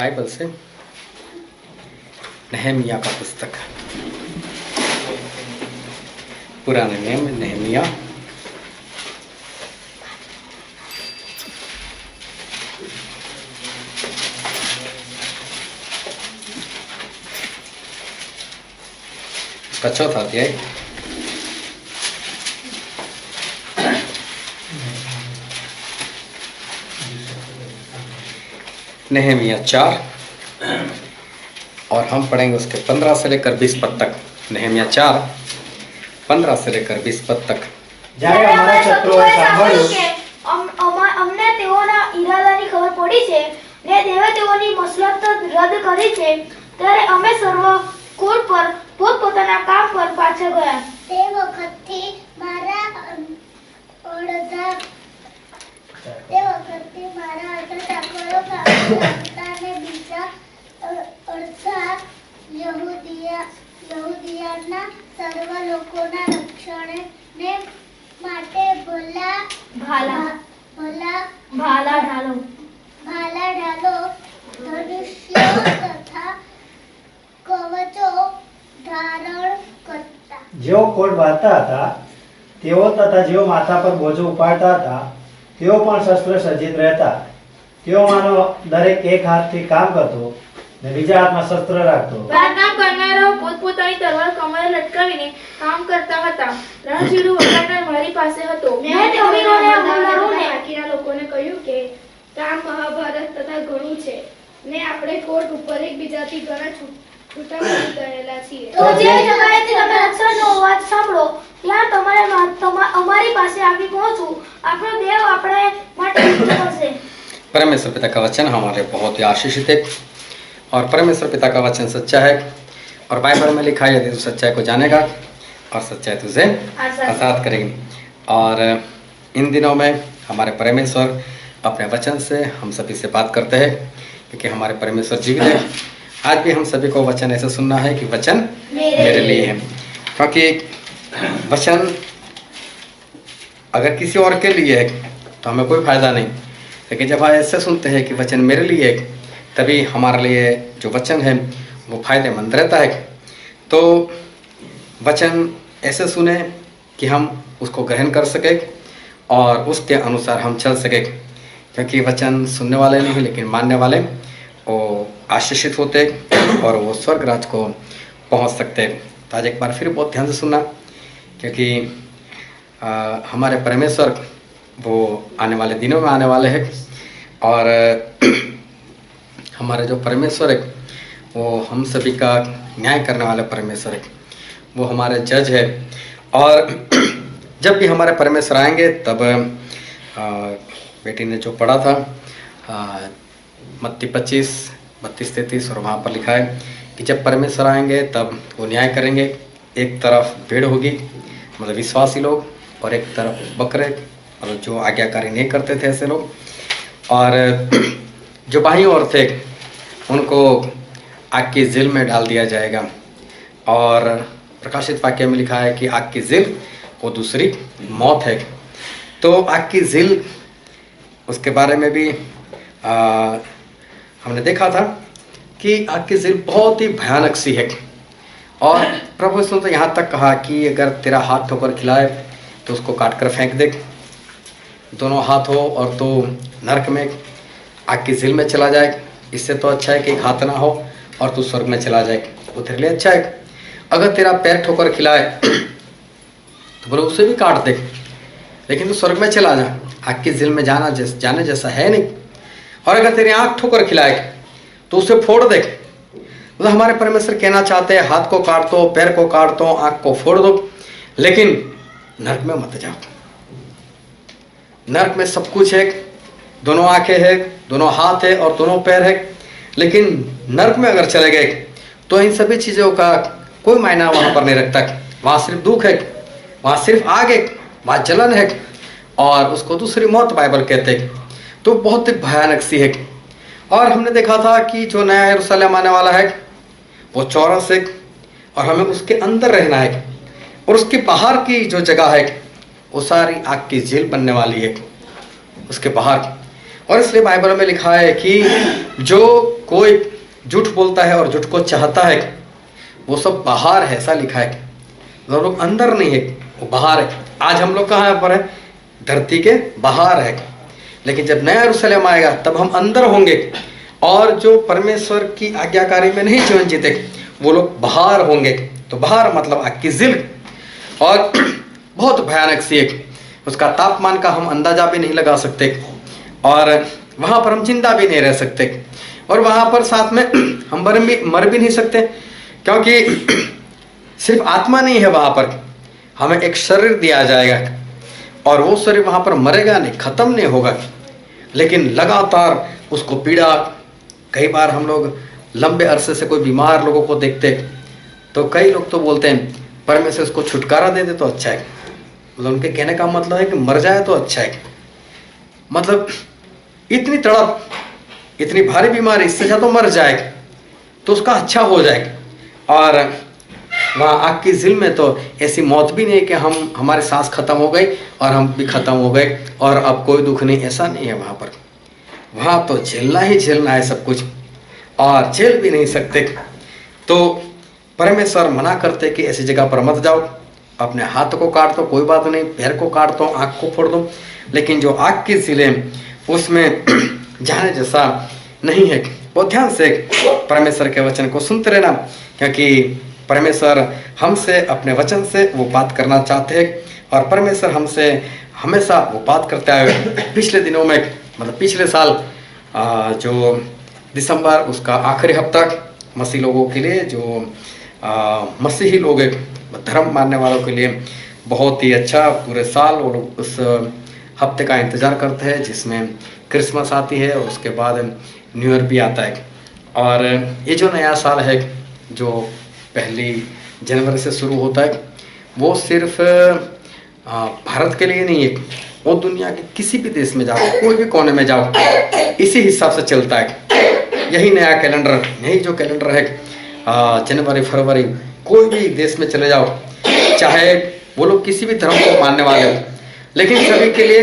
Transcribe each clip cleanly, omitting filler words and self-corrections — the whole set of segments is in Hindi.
बाइबल से नहमिया का पुस्तक, पुराने नियम में नहमिया का चौथा अध्याय। नहमिया 4 और हम पढ़ेंगे उसके 15 से लेकर 20 पद तक। नहमिया 4 15 से लेकर 20 पद तक। જ્યારે અમારા શત્રુઓએ સાંભળ્યું કે અમને તેઓના ઈરાદાની ખબર પડી છે ને દેવે તેઓની મસલત રદ કરી છે, ત્યારે અમે સર્વ કુળ પર પોતપોતાના કામ પર પાછા ગયા. તે વખતથી મારા અડધા ચાકરો અને બીજા અડધા યહૂદીયાના સર્વ લોકોના રક્ષણને માટે ભાલા ઢાલો ધનુષ્ય તથા કવચો ધારણ કરતા. જેઓ કોટ બાંધતા હતા તેઓ તથા જેઓ માથા પર બોજો ઉપાડતા હતા તેઓ પણ શસ્ત્ર સજ્જિત રહેતા. તેઓ માનો દરેક એક હાથથી કામ કરતો ને બીજા હાથમાં શસ્ત્ર રાખતો. બાંધકામ કરનારાઓ પોતપોતાની તલવાર કમરે લટકાવીને કામ કરતા હતા. રણજીડું વગાડનાર મારી પાસે હતો. મેં તેઓને બોલાવીને બાકીના લોકોને કહ્યું કે કામ મહાભારત તથા ઘણું છે ને આપણે કોટ ઉપર એકબીજાથી ઘણા છૂટાછૂટી કરેલા છીએ. તો જે જગ્યાએથી તમે રક્ષણનો અવાજ સાંભળો ત્યાં તમારે અમારી પાસે આવી પહોંચવું. આપણો દેવ આપણે માટે યુદ્ધ કરશે. परमेश्वर पिता का वचन हमारे बहुत ही आशीषित है और परमेश्वर पिता का वचन सच्चा है और बाइबल में लिखा है यदि तू सच्चाई को जानेगा और सच्चाई तुझे आज़ाद करेगी। और इन दिनों में हमारे परमेश्वर अपने वचन से हम सभी से बात करते हैं क्योंकि हमारे परमेश्वर जीवित है। आज भी हम सभी को वचन ऐसे सुनना है कि वचन मेरे लिए है, क्योंकि वचन अगर किसी और के लिए है तो हमें कोई फायदा नहीं, लेकिन जब हम ऐसे सुनते हैं कि वचन मेरे लिए है तभी हमारे लिए जो वचन है वो फायदेमंद रहता है। तो वचन ऐसे सुने कि हम उसको ग्रहण कर सके और उसके अनुसार हम चल सके, क्योंकि वचन सुनने वाले नहीं लेकिन मानने वाले वो आशीषित होते और वो स्वर्ग राज को पहुंच सकते। तो आज एक बार फिर बहुत ध्यान से सुनना, क्योंकि हमारे परमेश्वर वो आने वाले दिनों में आने वाले हैं और हमारे जो परमेश्वर है वो हम सभी का न्याय करने वाले परमेश्वर है, वो हमारे जज है। और जब भी हमारे परमेश्वर आएंगे तब बेटी ने जो पढ़ा था मत्ती 25:32-33 और वहाँ पर लिखा है कि जब परमेश्वर आएंगे तब वो न्याय करेंगे। एक तरफ भीड़ होगी मतलब विश्वासी लोग और एक तरफ बकरे मतलब जो आज्ञाकारी नहीं करते थे ऐसे लोग, और जो बाई और थे उनको आग की जेल में डाल दिया जाएगा। और प्रकाशित वाक्य में लिखा है कि आग की जेल वो दूसरी मौत है। तो आग की जेल उसके बारे में भी हमने देखा था कि आग की जेल बहुत ही भयानक सी है। और प्रभु ने तो यहाँ तक कहा कि अगर तेरा हाथ ठोकर खिलाए तो उसको काट कर फेंक दे। दोनों हाथ हो और तो नरक में आग की जेल में चला जाए, इससे तो अच्छा है कि एक हाथ ना हो और तू स्वर्ग में चला जाए, वो तेरे लिए अच्छा है। अगर तेरा पैर ठोकर खिलाए तो बोलो उसे भी काट दे, लेकिन तू स्वर्ग में चला जा, आग की जेल में जाने जैसा है नहीं। और अगर तेरी आँख ठोकर खिलाए तो उसे फोड़ दे। मतलब हमारे परमेश्वर कहना चाहते हैं हाथ को काट दो, पैर को काट दो, आँख को फोड़ दो, लेकिन नरक में मत जाओ। नरक में सब कुछ है, दोनों आंखें हैं, दोनों हाथ है और दोनों पैर है, लेकिन नरक में अगर चले गए तो इन सभी चीज़ों का कोई मायना वहाँ पर नहीं रखता। वहाँ सिर्फ दुख है, वहाँ सिर्फ आग है, वहाँ जलन है और उसको दूसरी मौत बाइबल कहते हैं। तो बहुत ही भयानक सी है। और हमने देखा था कि जो नया यरूशलेम आने वाला है वो चौरस है और हमें उसके अंदर रहना है, और उसके बाहर की जो जगह है वो सारी आग की जेल बनने वाली है उसके बाहर। और इसलिए बाइबल में लिखा है कि जो कोई झूठ बोलता है और झूठ को चाहता है, वो सब बाहर है, ऐसा लिखा है। लोग अंदर नहीं है, वो बाहर है। आज हम लोग कहाँ पर है? धरती के बाहर है। लेकिन जब नया यरूशलेम आएगा तब हम अंदर होंगे, और जो परमेश्वर की आज्ञाकारी में नहीं जीवन जीते वो लोग बाहर होंगे। तो बाहर मतलब आग की जिल, और बहुत भयानक सी एक, उसका तापमान का हम अंदाजा भी नहीं लगा सकते, और वहाँ पर हम जिंदा भी नहीं रह सकते, और वहाँ पर साथ में हम मर भी नहीं सकते, क्योंकि सिर्फ आत्मा नहीं है वहाँ पर, हमें एक शरीर दिया जाएगा, और वो शरीर वहाँ पर मरेगा नहीं, खत्म नहीं होगा, लेकिन लगातार उसको पीड़ा। कई बार हम लोग लंबे अरसे से कोई बीमार लोगों को देखते, तो कई लोग तो बोलते हैं परमेश्वर उसको छुटकारा दे दे तो अच्छा है। मतलब उनके कहने का मतलब है कि मर जाए तो अच्छा है। मतलब इतनी तड़प, इतनी भारी बीमारी, इससे अच्छा तो मर जाए तो उसका अच्छा हो जाए। और वहाँ आग की झील में तो ऐसी मौत भी नहीं है कि हमारे सांस खत्म हो गई और हम भी खत्म हो गए और अब कोई दुख नहीं, ऐसा नहीं है वहाँ पर। वहाँ तो झेलना ही झेलना है सब कुछ, और झेल भी नहीं सकते। तो परमेश्वर मना करते कि ऐसी जगह पर मत जाओ, अपने हाथ को काट दो कोई बात नहीं, पैर को काट दो, आँख को फोड़ दो, लेकिन जो आग की झीलें उसमें जाने जैसा नहीं है। बहुत ध्यान से परमेश्वर के वचन को सुनते रहना, क्योंकि परमेश्वर हमसे अपने वचन से वो बात करना चाहते हैं, और परमेश्वर हमसे हमेशा वो बात करता है। पिछले दिनों में, मतलब पिछले साल जो दिसंबर उसका आखिरी हफ्ता मसीह लोगों के लिए, जो मसीही लोग धर्म मानने वालों के लिए बहुत ही अच्छा, पूरे साल वो लोग उस हफ्ते का इंतज़ार करते हैं जिसमें क्रिसमस आती है और उसके बाद न्यू ईयर भी आता है। और ये जो नया साल है जो 1 जनवरी से शुरू होता है, वो सिर्फ भारत के लिए नहीं है, वो दुनिया के किसी भी देश में जाओ, कोई भी कोने में जाओ, इसी हिसाब से चलता है। यही नया कैलेंडर, यही जो कैलेंडर है जनवरी फरवरी, कोई भी देश में चले जाओ, चाहे वो लोग किसी भी धर्म को मानने वाले हो, लेकिन सभी के लिए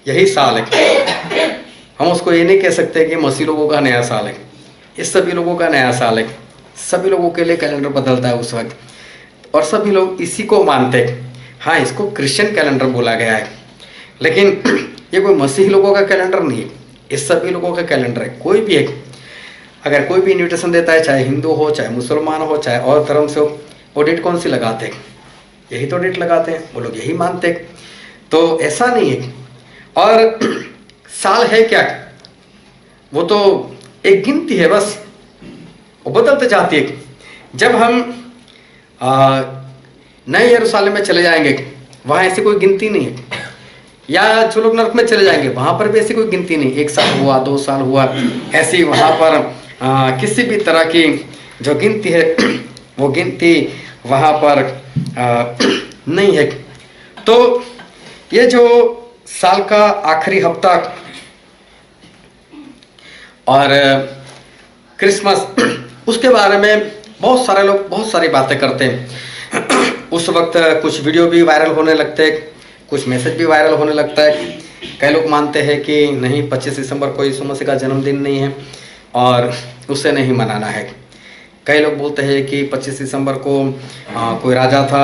यही साल है। हम उसको ये नहीं कह सकते कि मसीह लोगों का नया साल है, ये सभी लोगों का नया साल है। सभी लोगों के लिए कैलेंडर बदलता है उस वक्त, और सभी लोग इसी को मानते हैं। हाँ, इसको क्रिश्चियन कैलेंडर बोला गया है, लेकिन ये कोई मसीही लोगों का कैलेंडर नहीं है, ये सभी लोगों का कैलेंडर है। कोई भी है, अगर कोई भी इन्विटेशन देता है, चाहे हिंदू हो, चाहे मुसलमान हो, चाहे और धर्म से हो, वो डेट कौन सी लगाते हैं? यही तो डेट लगाते हैं, वो लोग यही मानते हैं। तो ऐसा नहीं है। और साल है क्या? वो तो एक गिनती है बस, वो बदलते जाती है। जब हम नए यरूशलेम में चले जाएंगे, वहाँ ऐसी कोई गिनती नहीं है, या जो लोग नरक में चले जाएंगे वहाँ पर भी ऐसी कोई गिनती नहीं। 1 साल हुआ, 2 साल हुआ, ऐसी वहाँ पर किसी भी तरह की जो गिनती है वो गिनती वहाँ पर नहीं है। तो ये जो साल का आखिरी हफ्ता और क्रिसमस, उसके बारे में बहुत सारे लोग बहुत सारी बातें करते हैं। उस वक्त कुछ वीडियो भी वायरल होने लगते हैं, कुछ मैसेज भी वायरल होने लगता है। कई लोग मानते हैं कि नहीं, 25 दिसंबर को यीशु मसीह का जन्मदिन नहीं है और उसे नहीं मनाना है। कई लोग बोलते हैं कि 25 दिसंबर को कोई राजा था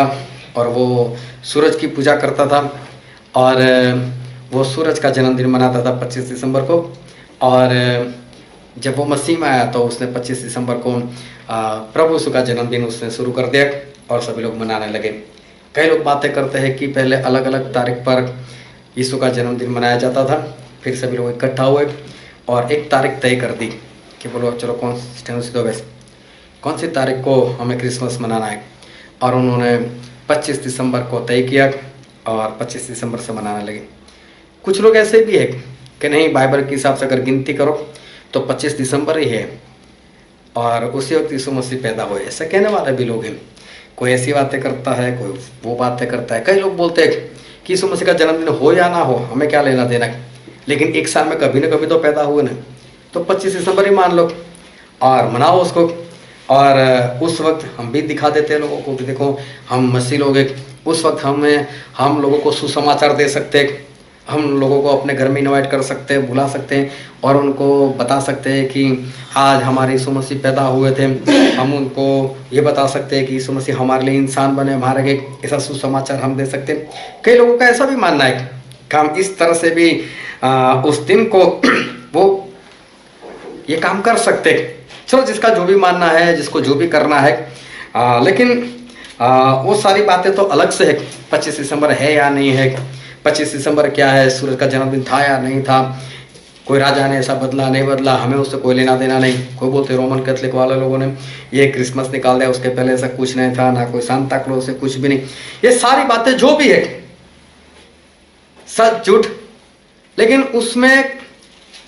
और वो सूरज की पूजा करता था, और वो सूरज का जन्मदिन मनाता था 25 दिसंबर को, और जब वो मसीह में आया तो उसने 25 दिसंबर को प्रभु यीशु का जन्मदिन उसने शुरू कर दिया और सभी लोग मनाने लगे। कई लोग बातें करते हैं कि पहले अलग अलग तारीख पर यीशु का जन्मदिन मनाया जाता था, फिर सभी लोग इकट्ठा हुए और एक तारीख तय कर दी कि बोलो चलो कौन सी तारीख को हमें क्रिसमस मनाना है, और उन्होंने 25 दिसंबर को तय किया और 25 दिसंबर से मनाने लगे। कुछ लोग ऐसे भी है कि नहीं, बाइबल के हिसाब से अगर गिनती करो तो 25 दिसंबर ही है और उसी वक्त यीशु मसीह पैदा हुए, ऐसा कहने वाले भी लोग हैं। कोई ऐसी बातें करता है, कोई वो बातें करता है। कई लोग बोलते हैं कि यीशु मसीह का जन्मदिन हो या ना हो, हमें क्या लेना देना, लेकिन एक साल में कभी ना कभी तो पैदा हुए ना, तो 25 दिसंबर ही मान लो और मनाओ उसको। और उस वक्त हम भी दिखा देते हैं लोगों को कि देखो हम मसीह लोग हैं, उस वक्त हम लोगों को सुसमाचार दे सकते हैं, हम लोगों को अपने घर में इनवाइट कर सकते हैं, बुला सकते हैं और उनको बता सकते हैं कि आज हमारे यीशु मसीह पैदा हुए थे। हम उनको ये बता सकते हैं कि यीशु मसीह हमारे लिए इंसान बने, हमारे लिए ऐसा सुसमाचार हम दे सकते हैं। कई लोगों का ऐसा भी मानना है कि हम इस तरह से भी उस दिन को वो ये काम कर सकते हैं। चलो, जिसका जो भी मानना है, जिसको जो भी करना है, लेकिन वो सारी बातें तो अलग से है। 25 दिसंबर है या नहीं है, 25 दिसंबर क्या है, सूरज का जन्मदिन था या नहीं था, कोई राजा ने ऐसा बदला नहीं बदला, हमें उससे कोई लेना देना नहीं। कोई बोलते रोमन कैथलिक वाले लोगों ने ये क्रिसमस निकाल दिया, उसके पहले ऐसा कुछ नहीं था, ना कोई सांता क्लॉज से कुछ भी नहीं। ये सारी बातें जो भी है सच झूठ, लेकिन उसमें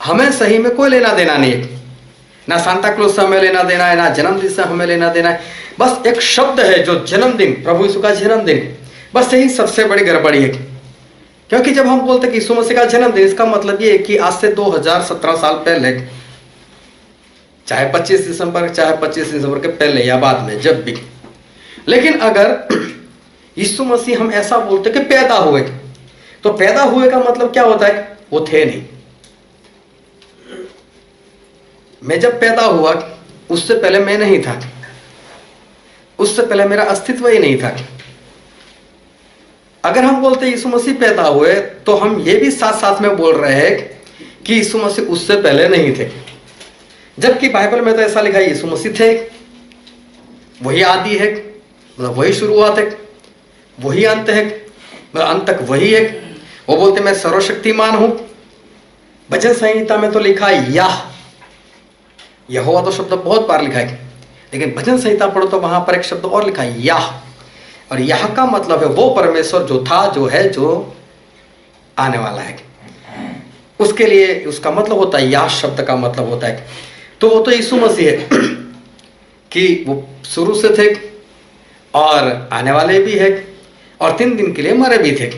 हमें सही में कोई लेना देना नहीं है। ना सांता क्लॉज से हमें लेना देना है, ना जन्मदिन से हमें लेना देना है। बस एक शब्द है जो जन्मदिन, प्रभु यीशु का जन्मदिन, बस यही सबसे बड़ी गड़बड़ी है। क्योंकि जब हम बोलते हैं कि यीशु मसीह का जन्मदिन, इसका मतलब ये है कि आज से 2017 साल पहले, चाहे 25 दिसंबर चाहे 25 दिसंबर के पहले या बाद में, जब भी, लेकिन अगर यीशु मसीह हम ऐसा बोलते कि पैदा हुए, तो पैदा हुए का मतलब क्या होता है? वो थे नहीं। मैं जब पैदा हुआ उससे पहले मैं नहीं था, उससे पहले मेरा अस्तित्व ही नहीं था। अगर हम बोलते यीशु मसीह पैदा हुए, तो हम ये भी साथ साथ में बोल रहे हैं कि यीशु मसीह उससे पहले नहीं थे। जबकि बाइबल में तो ऐसा लिखा है यीशु मसीह थे, वही आदि है, मतलब वही शुरुआत है, वही अंत है, मतलब अंत तक वही है। वो बोलते मैं सर्वशक्तिमान हूं। भजन संहिता में तो लिखा है यहोवा तो शब्द बहुत बार लिखा है, लेकिन भजन संहिता पढ़ो तो वहां पर एक शब्द और लिखा है याह, और यह का मतलब है वो परमेश्वर जो था, जो है, जो आने वाला है। उसके लिए उसका मतलब होता है, याह शब्द का मतलब होता है, तो वो तो यीशु मसीह है कि वो शुरू से थे और आने वाले भी है, और 3 दिन के लिए मरे भी थे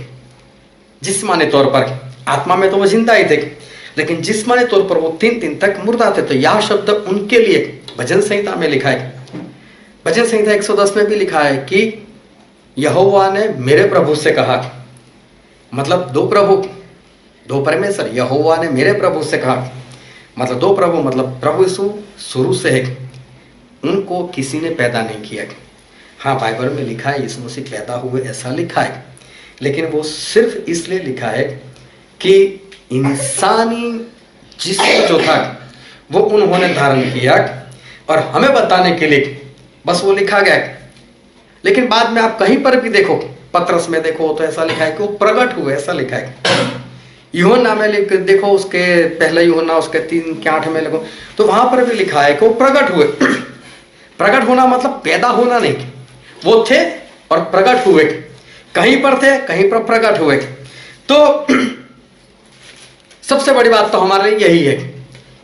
जिस्मानी तौर पर। आत्मा में तो वो जिंदा ही थे, लेकिन जिस्मानी तौर पर वो 3 दिन तक मुर्दा थे। तो यह शब्द उनके लिए भजन संहिता में लिखा है। भजन संहिता 110 में भी लिखा है कि यहोवा ने मेरे प्रभु से कहा, मतलब 2 प्रभु, 2 परमेश्वर। यहोवा ने मेरे प्रभु से कहा, मतलब 2 प्रभु, मतलब प्रभु यीशु शुरू से है, उनको किसी ने पैदा नहीं किया। हाँ, बाइबल में लिखा है यीशु मसीह पैदा हुए, ऐसा लिखा है, लेकिन वो सिर्फ इसलिए लिखा है कि इंसानी जिस्म जो था वो उन्होंने धारण किया, और हमें बताने के लिए बस वो लिखा गया। लेकिन बाद में आप कहीं पर भी देखो, पत्रस में देखो तो ऐसा लिखा है कि वो प्रकट हुए, ऐसा लिखा है। यूहन्ना में देखो, उसके पहले यूहन्ना उसके 3 के 8 में लिखो तो वहां पर भी लिखा है कि वो प्रकट हुए। प्रकट होना मतलब पैदा होना नहीं, वो थे और प्रकट हुए। कहीं पर थे, कहीं पर प्रकट हुए। तो सबसे बड़ी बात तो हमारे लिए यही है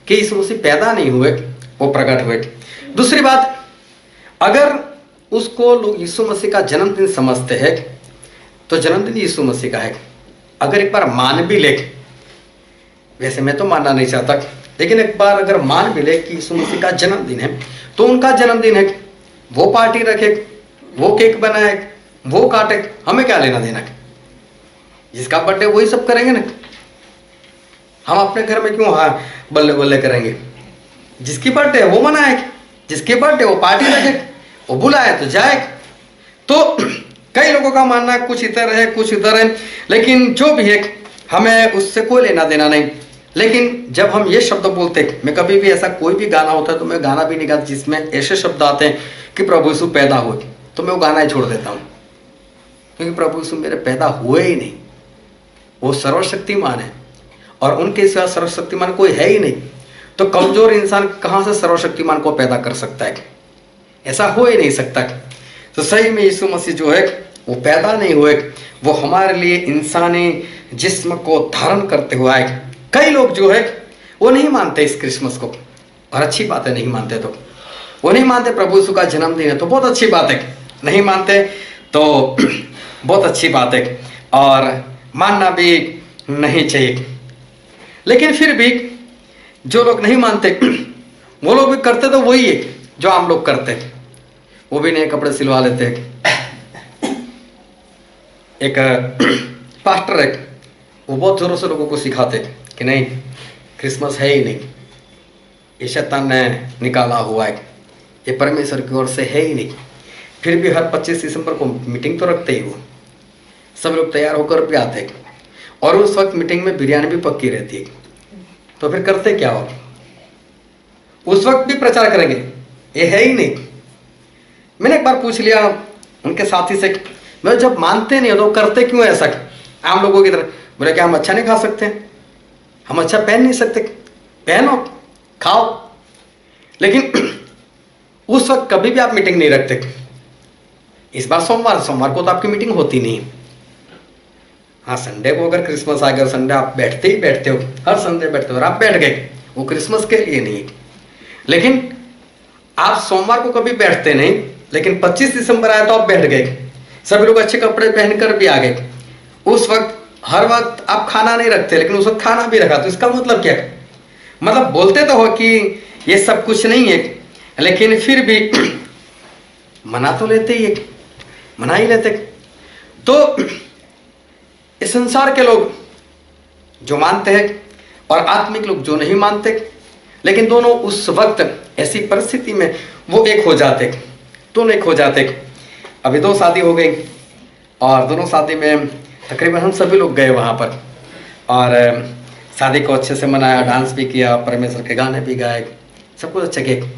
कि यीशु मसीह पैदा नहीं हुए, वो प्रकट हुए। दूसरी बात, अगर उसको लोग यीशु मसीह का जन्मदिन समझते हैं, तो जन्मदिन यीशु मसीह का है। अगर एक बार मान भी ले, वैसे मैं तो मानना नहीं चाहता, लेकिन एक बार अगर मान भी ले कि यीशु मसीह का जन्मदिन है, तो उनका जन्मदिन है, वो पार्टी रखे, वो केक बनाए, वो काटे, हमें क्या लेना देना? जिसका बर्थडे वही सब करेंगे ना। हम अपने घर में क्यों बल्ले बल्ले करेंगे? जिसकी बर्थडे है वो मनाए, जिसकी बर्थडे वो पार्टी रखे, वो बुलाए तो जाए। तो कई लोगों का मानना है कुछ इधर है कुछ इधर है, लेकिन जो भी है हमें उससे कोई लेना देना नहीं। लेकिन जब हम ये शब्द बोलते, मैं कभी भी ऐसा कोई भी गाना होता है तो मैं गाना भी नहीं गाता जिसमें ऐसे शब्द आते हैं कि प्रभु यीशु पैदा हुए, तो मैं वो गाना ही छोड़ देता हूँ, क्योंकि प्रभु यीशु मेरे पैदा हुए ही नहीं। वो सर्वशक्तिमान है और उनके सिवा सर्वशक्तिमान कोई है ही नहीं। तो कमजोर इंसान कहाँ से सर्वशक्तिमान को पैदा कर सकता है? ऐसा हो ही नहीं सकता। तो सही में यीशु मसीह जो है वो पैदा नहीं हुए, वो हमारे लिए इंसानी जिस्म को धारण करते हुए आए। कई लोग जो है वो नहीं मानते इस क्रिसमस को, और अच्छी बात है नहीं मानते, तो वो नहीं मानते प्रभु यीशु का जन्मदिन है, तो बहुत अच्छी बात है। नहीं मानते तो बहुत अच्छी बात है, और मानना भी नहीं चाहिए। लेकिन फिर भी जो लोग नहीं मानते वो लोग भी करते तो वही है जो आम लोग करते हैं। वो भी नए कपड़े सिलवा लेते हैं। एक पास्टर है, वो बहुत जोरों से लोगों को सिखाते कि नहीं, क्रिसमस है ही नहीं, ये शैतान ने निकाला हुआ है, ये परमेश्वर की ओर से है ही नहीं। फिर भी हर 25 दिसंबर को मीटिंग तो रखते ही, वो सब लोग तैयार होकर भी आते हैं, और उस वक्त मीटिंग में बिरयानी भी पक्की रहती है। तो फिर करते क्या हो, उस वक्त भी प्रचार करेंगे ये है ही नहीं। मैंने एक बार पूछ लिया उनके साथी से, मैं जब मानते नहीं हो तो करते क्यों ऐसा आम लोगों की तरह? बोले क्या हम अच्छा नहीं खा सकते, हम अच्छा पहन नहीं सकते? पहनो, खाओ, लेकिन उस वक्त कभी भी आप मीटिंग नहीं रखते। इस बार सोमवार को तो आपकी मीटिंग होती नहीं। हाँ, संडे को अगर क्रिसमस आ गया, संडे आप बैठते ही बैठते हो, हर संडे बैठते हो और आप बैठ गए, वो क्रिसमस के लिए नहीं। लेकिन आप सोमवार को कभी बैठते नहीं, लेकिन 25 दिसंबर आया तो आप बैठ गए, सभी लोग अच्छे कपड़े पहनकर भी आ गए। उस वक्त हर वक्त आप खाना नहीं रखते, लेकिन उस वक्त खाना भी रखा, तो इसका मतलब क्या है? मतलब बोलते तो हो कि ये सब कुछ नहीं है, लेकिन फिर भी मना तो लेते ही, मना ही लेते। तो इस संसार के लोग जो मानते हैं और आत्मिक लोग जो नहीं मानते, लेकिन दोनों उस वक्त ऐसी परिस्थिति में वो एक हो जाते, दोनों एक हो जाते। अभी 2 शादी हो गई और दोनों शादी में तकरीबन हम सभी लोग गए वहाँ पर, और शादी को अच्छे से मनाया, डांस भी किया, परमेश्वर के गाने भी गाए, सब कुछ अच्छा किया।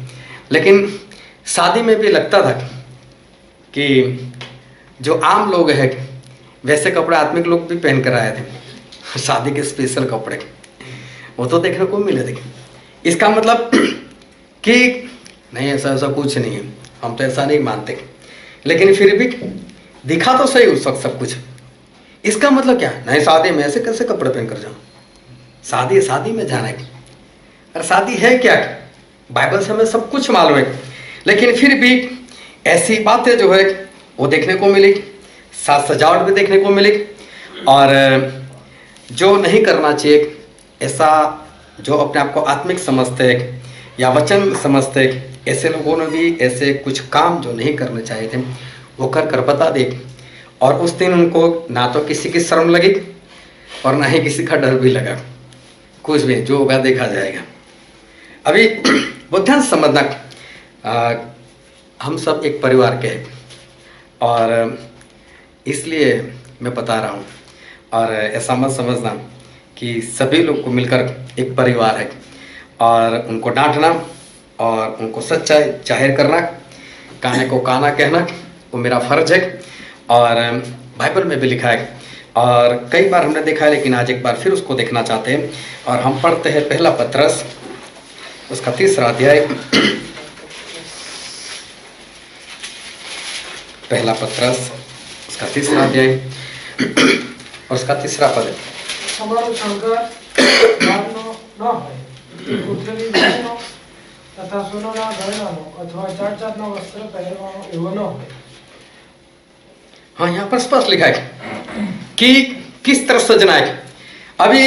लेकिन शादी में भी लगता था कि जो आम लोग हैं वैसे कपड़े आत्मिक लोग भी पहन कर आए थे, शादी के स्पेशल कपड़े, वो तो देखने को मिले थे। इसका मतलब कि नहीं, ऐसा कुछ नहीं है, हम तो ऐसा नहीं मानते, लेकिन फिर भी दिखा तो सही उस वक्त सब कुछ। इसका मतलब क्या? नहीं, शादी में ऐसे कैसे कपड़े पहन कर जाओ, शादी में जाना है। और शादी है क्या? बाइबल से हमें सब कुछ मालूम है, लेकिन फिर भी ऐसी बातें जो है वो देखने को मिली, साज सजावट भी देखने को मिली, और जो नहीं करना चाहिए, ऐसा जो अपने आप को आत्मिक समझते हैं या वचन समझते हैं, ऐसे लोगों ने भी ऐसे कुछ काम जो नहीं करने चाहिए थे वो कर बता दे। और उस दिन उनको ना तो किसी की शर्म लगी और ना ही किसी का डर भी लगा, कुछ भी, जो होगा देखा जाएगा। अभी बहुत ध्यान समझना, हम सब एक परिवार के हैं, और इसलिए मैं बता रहा हूँ, और ऐसा मत समझना कि सभी लोग को मिलकर एक परिवार है, और उनको डांटना और उनको सच्चाई जाहिर करना, काने को काना कहना, वो मेरा फर्ज है, और बाइबल में भी लिखा है, और कई बार हमने देखा है, लेकिन आज एक बार फिर उसको देखना चाहते हैं। और हम पढ़ते हैं पहला पत्रस, उसका 3रा अध्याय, पहला पत्रस उसका 3रा अध्याय और उसका 3रा पद है। તમારો શણગાર લાલનો ન હોય, ઉઠેલી વસ્તુનો તથા સોનાના ગહેણાનો અથવા જાત જાતના વસ્ત્ર પહેરવાનો એવો ન હોય। हाँ, यहाँ पर स्पष्ट लिखा है कि किस तरह सजना है। अभी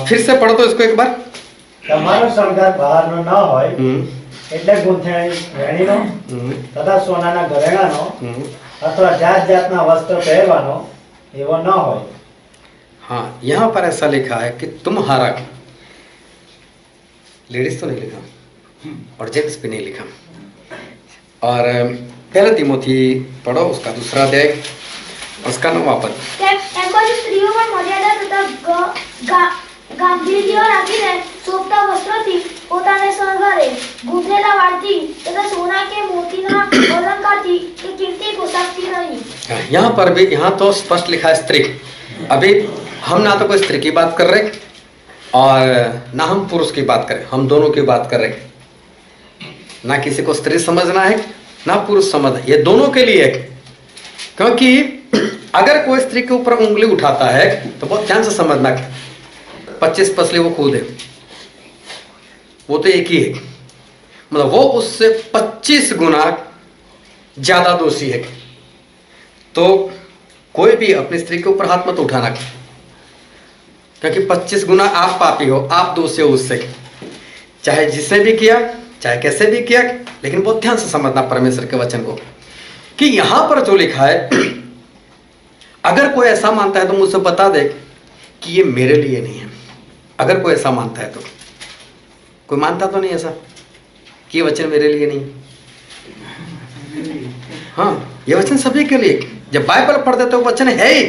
फिर से पढ़ो तो इसको एक बार। તમારો શણગાર બહારનો ન હોય, એટલે ગૂંથણી વેણીનો તથા સોનાના ઘરેણાનો અથવા જાત જાતના વસ્ત્ર પહેરવાનો એવો ન હોય। हाँ, यहाँ पर ऐसा लिखा है कि तुम्हारा, लेडीज तो नहीं लिखा और जेंट्स भी नहीं लिखा। और पहला तिमोथी पढ़ो, उसका 2रा अध्याय, उसका 9वां पद। એમ બાજુ સ્ત્રીઓ પણ મર્યાદા તથા ગાંભીર્ય રાખીને શોભતા વસ્ત્રોથી પોતાને શણગારે, ગૂંથેલા વાળથી તથા સોના કે મોતીના અલંકારથી કે કીર્તિ પોશાકથી નહીં। यहाँ पर भी, यहाँ तो स्पष्ट लिखा है स्त्री। अभी हम ना तो कोई स्त्री की बात कर रहे और ना हम पुरुष की बात करें, हम दोनों की बात कर रहे। ना किसी को स्त्री समझना है ना पुरुष समझना, ये दोनों के लिए है। क्योंकि अगर कोई स्त्री के ऊपर उंगली उठाता है तो बहुत ध्यान से समझना, 25 पसली वो खुद है, वो तो एक ही है, मतलब वो उससे 25 गुना ज्यादा दोषी है। तो कोई भी अपनी स्त्री के ऊपर हाथ मत उठाना, क्योंकि 25 गुना आप पापी हो, आप दोषी हो उससे, चाहे जिसने भी किया, चाहे कैसे भी किया। लेकिन बहुत ध्यान से समझना परमेश्वर के वचन को, कि यहां पर जो लिखा है, अगर कोई ऐसा मानता है तो मुझसे बता दे कि ये मेरे लिए नहीं है। अगर कोई ऐसा मानता है तो, कोई मानता तो नहीं ऐसा कि ये वचन मेरे लिए नहीं। हाँ, ये वचन सभी के लिए। जब बाइबल पढ़ते तो वचन है ही,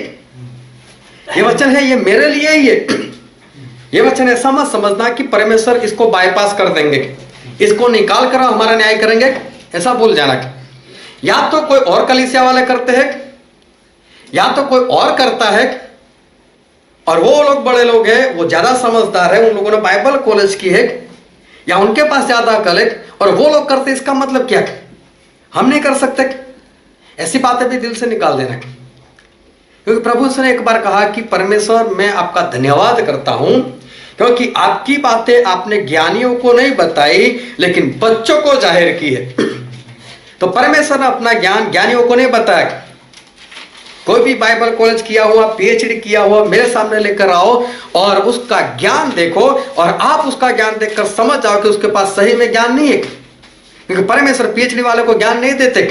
ये वचन है, ये मेरे लिए ही है। ये वचन ऐसा मत समझना कि परमेश्वर इसको बाईपास कर देंगे, इसको निकाल कर हमारा न्याय करेंगे, ऐसा भूल जाना। या तो कोई और कलीसिया वाले करते हैं, या तो कोई और करता है, और वो लोग बड़े लोग हैं, वो ज्यादा समझदार है, उन लोगों ने बाइबल कॉलेज की है, या उनके पास ज्यादा अकल है, और वो लोग करते, इसका मतलब क्या? हम नहीं कर सकते। ऐसी बातें भी दिल से निकाल देना, क्योंकि प्रभु ने एक बार कहा कि परमेश्वर मैं आपका धन्यवाद करता हूं क्योंकि आपकी बातें आपने ज्ञानियों को नहीं बताई लेकिन बच्चों को जाहिर की है। तो परमेश्वर ने अपना ज्ञान ज्ञानियों को नहीं बताया। कोई भी बाइबल कॉलेज किया हुआ, पीएचडी किया हुआ मेरे सामने लेकर आओ और उसका ज्ञान देखो, और आप उसका ज्ञान देखकर समझ जाओ कि उसके पास सही में ज्ञान नहीं है, क्योंकि परमेश्वर पीएचडी वाले को ज्ञान नहीं देते,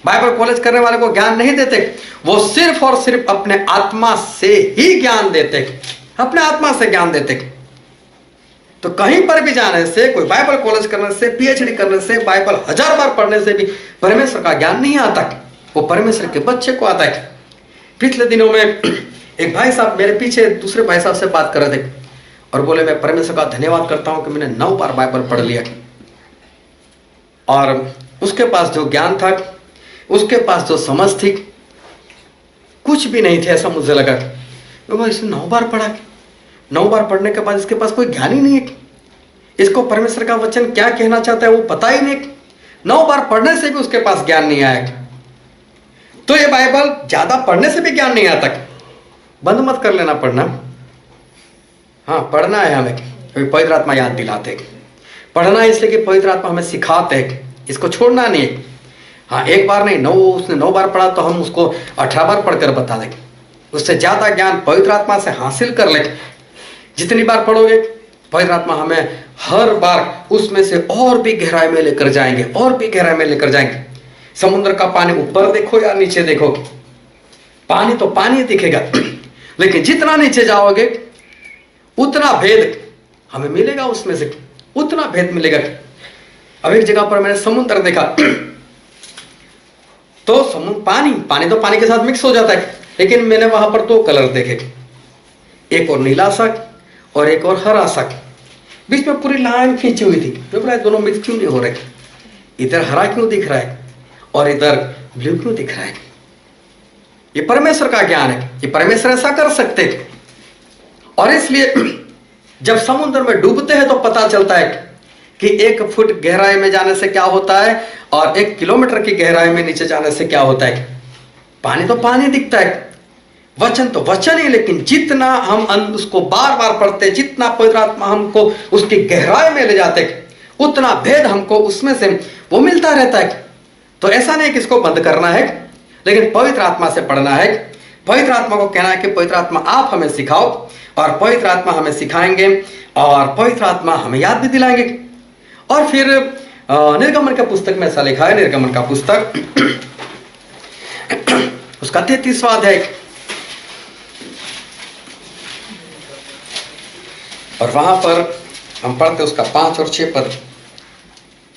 बाइबल कॉलेज करने वाले को ज्ञान नहीं देते। वो सिर्फ और सिर्फ अपने आत्मा से ही ज्ञान देते, अपने आत्मा से ज्ञान देते। तो कहीं पर भी जाने से, कोई बाइबल कॉलेज करने से, पीएचडी करने से, बाइबल 1000 बार पढ़ने से भी परमेश्वर का ज्ञान नहीं आता, वो परमेश्वर के बच्चे को आता है। पिछले दिनों में एक भाई साहब मेरे पीछे दूसरे भाई साहब से बात कर रहे थे और बोले मैं परमेश्वर का धन्यवाद करता हूं कि मैंने 9 बार बाइबल पढ़ लिया। और उसके पास जो ज्ञान था, उसके पास जो समझ थी, कुछ भी नहीं थे, ऐसा मुझे लगा। तो इसने 9 बार पढ़ा, 9 बार पढ़ने के बाद इसके पास कोई ज्ञान ही नहीं है, इसको परमेश्वर का वचन क्या कहना चाहता है वो पता ही नहीं। 9 बार पढ़ने से भी उसके पास ज्ञान नहीं आया। तो ये बाइबल ज्यादा पढ़ने से भी ज्ञान नहीं आता, बंद मत कर लेना पढ़ना। हाँ, पढ़ना है हमें, क्योंकि पवित्र आत्मा याद दिलाते, पढ़ना है इसलिए कि पवित्र आत्मा हमें सिखाते हैं, इसको छोड़ना नहीं है। हाँ, एक बार नहीं, उसने 9 बार पढ़ा तो हम उसको 18 बार पढ़कर बता दें, उससे ज्यादा ज्ञान पवित्र आत्मा से हासिल कर ले। जितनी बार पढ़ोगे पवित्र आत्मा हमें हर बार उसमें से और भी गहराई में लेकर जाएंगे, और भी गहराई में लेकर जाएंगे। समुद्र का पानी ऊपर देखो या नीचे देखो, पानी तो पानी दिखेगा, लेकिन जितना नीचे जाओगे उतना भेद हमें मिलेगा, उसमें से उतना भेद मिलेगा। अब एक जगह पर मैंने समुद्र देखा, तो पानी तो पानी के साथ मिक्स हो जाता है, लेकिन मैंने वहां पर 2 कलर देखे, एक और नीला सा और एक और हरा सा, बीच में पूरी लाइन खींची हुई थी। मैं बोला दोनों मिक्स क्यों नहीं हो रहे, इधर हरा क्यों दिख रहा है और इधर ब्लू क्यों दिख रहा है? ये परमेश्वर का ज्ञान है, ये परमेश्वर ऐसा कर सकते हैं। और इसलिए जब समुद्र में डूबते हैं तो पता चलता है कि 1 फुट गहराई में जाने से क्या होता है और 1 किलोमीटर की गहराई में नीचे जाने से क्या होता है। पानी तो पानी दिखता है, वचन तो वचन ही, लेकिन जितना हम उसको बार बार पढ़ते, जितना पवित्र आत्मा हमको उसकी गहराई में ले जाते, उतना भेद हमको उसमें से वो मिलता रहता है। तो ऐसा नहीं कि इसको बंद करना है, लेकिन पवित्र आत्मा से पढ़ना है। पवित्र आत्मा को कहना है कि पवित्र आत्मा आप हमें सिखाओ, और पवित्र आत्मा हमें सिखाएंगे, और पवित्र आत्मा हमें याद भी दिलाएंगे। और फिर निर्गमन का पुस्तक में ऐसा लिखा है, निर्गमन का पुस्तक उसका 33वां अध्याय, और वहां पर हम पढ़ते उसका 5 और 6 पद।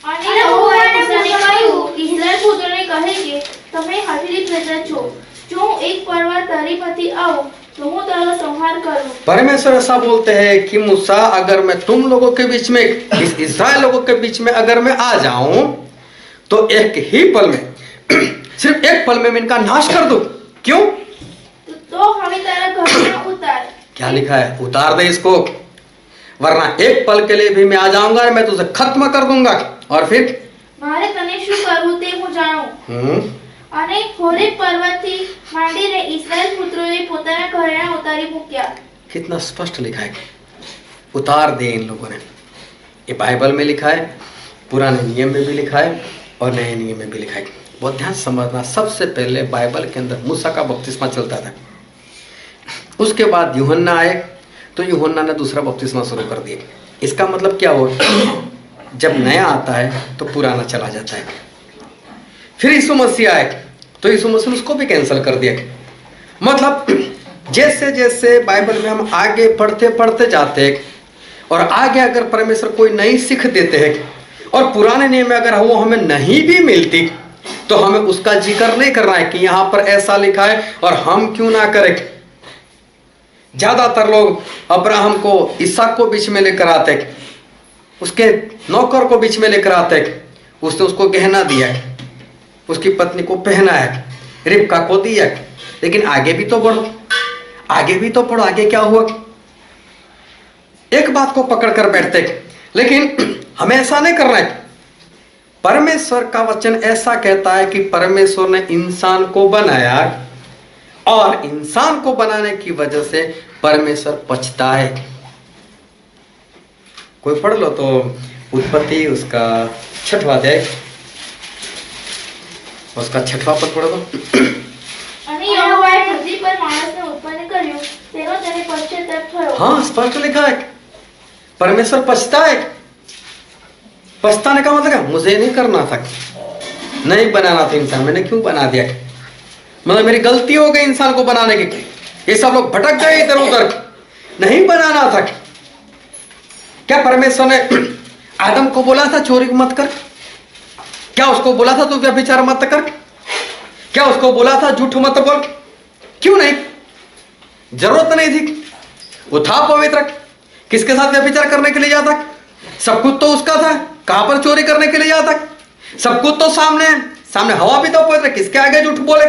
અને યહોવાએ મૂસાને કહ્યું, ઇસ્રાએલ પુત્રોને કહે કે તમે હઠીલી પ્રજા છો, જો હું એક પર્વત તારી પરથી આવું तो હું તારો સંહાર કરું। परमेश्वर ऐसा बोलते हैं कि मूसा, अगर मैं तुम लोगों के बीच में, इस इस्राएल लोगों के बीच में अगर मैं आ जाऊं तो एक ही पल में, सिर्फ एक पल में मैं इनका नाश कर दूं। क्यों? तो हमें तारा घरना उतार। क्या लिखा है? उतार दे इसको, वरना एक पल के लिए भी मैं आ जाऊंगा और मैं तुझे खत्म कर दूंगा। और फिर મારે તને શું કરવું તે હું જાણું। અને હોરેબ પર્વતથી માંડીને ઇસ્રાએલ પુત્રોએ પોતાના ઘરેણા ઉતારી મૂક્યા। कितना स्पष्ट लिखा है, उतार दे इन लोगों ने। ये बाइबल में लिखा है, पुराने नियम में भी लिखा है और नए नियम में भी लिखा है। बहुत ध्यान समझना, सबसे पहले बाइबल के अंदर मूसा का बपतिस्मा चलता था, उसके बाद यूहन्ना आए तो यूहन्ना ने दूसरा बपतिस्मा शुरू कर दिया। इसका मतलब क्या हो, जब नया आता है तो पुराना चला जाता है। फिर यीशु मसीह आए तो यीशु मसीह ने उसको भी कैंसिल कर दिया। मतलब जैसे जैसे बाइबल में हम आगे पढ़ते पढ़ते जाते हैं और आगे अगर परमेश्वर कोई नई सीख देते हैं और पुराने नियम में अगर वो हमें नहीं भी मिलती तो हमें उसका जिक्र नहीं करना है कि यहां पर ऐसा लिखा है और हम क्यों ना करें। ज्यादातर लोग अब्राहम को इसहाक को बीच में लेकर आते, उसके नौकर को बीच में लेकर आते, उसने उसको गहना दिया, उसकी पत्नी को पहना है, रिबका को दिया, लेकिन आगे भी तो बढ़ो, आगे भी तो पढ़ो, आगे क्या हुआ। एक बात को पकड़ कर बैठते, लेकिन हमें ऐसा नहीं करना है। परमेश्वर का वचन ऐसा कहता है कि परमेश्वर ने इंसान को बनाया और इंसान को बनाने की वजह से परमेश्वर पछता है। कोई पढ़ लो तो उत्पत्ति उसका 6वां अध्याय, उसका 6वां पद पढ़ो तो। અને યહોવાએ પૃથ્વી પર માણસને ઉત્પન્ન કર્યો, તેનો તેને પશ્ચાતાપ થયો. हाँ, स्पष्ट लिखा है परमेश्वर पछता है। पछताने का मतलब है मुझे नहीं करना था, नहीं बनाना था इंसान, मैंने क्यों बना दिया, मतलब मेरी गलती हो गई इंसान को बनाने की, ये सब लोग भटक गए इधर उधर, नहीं बनाना था। क्या परमेश्वर ने आदम को बोला था चोरी मत कर? क्या उसको बोला था तू व्यभिचार मत कर? क्या उसको बोला था झूठ मत बोल? क्यों नहीं? जरूरत नहीं थी, वो था पवित्र, किसके साथ व्यभिचार करने के लिए जाता? सब कुछ तो उसका था, कहां पर चोरी करने के लिए जाता? सब कुछ तो सामने सामने हवा भी तो पवित्र, किसके आगे झूठ बोले?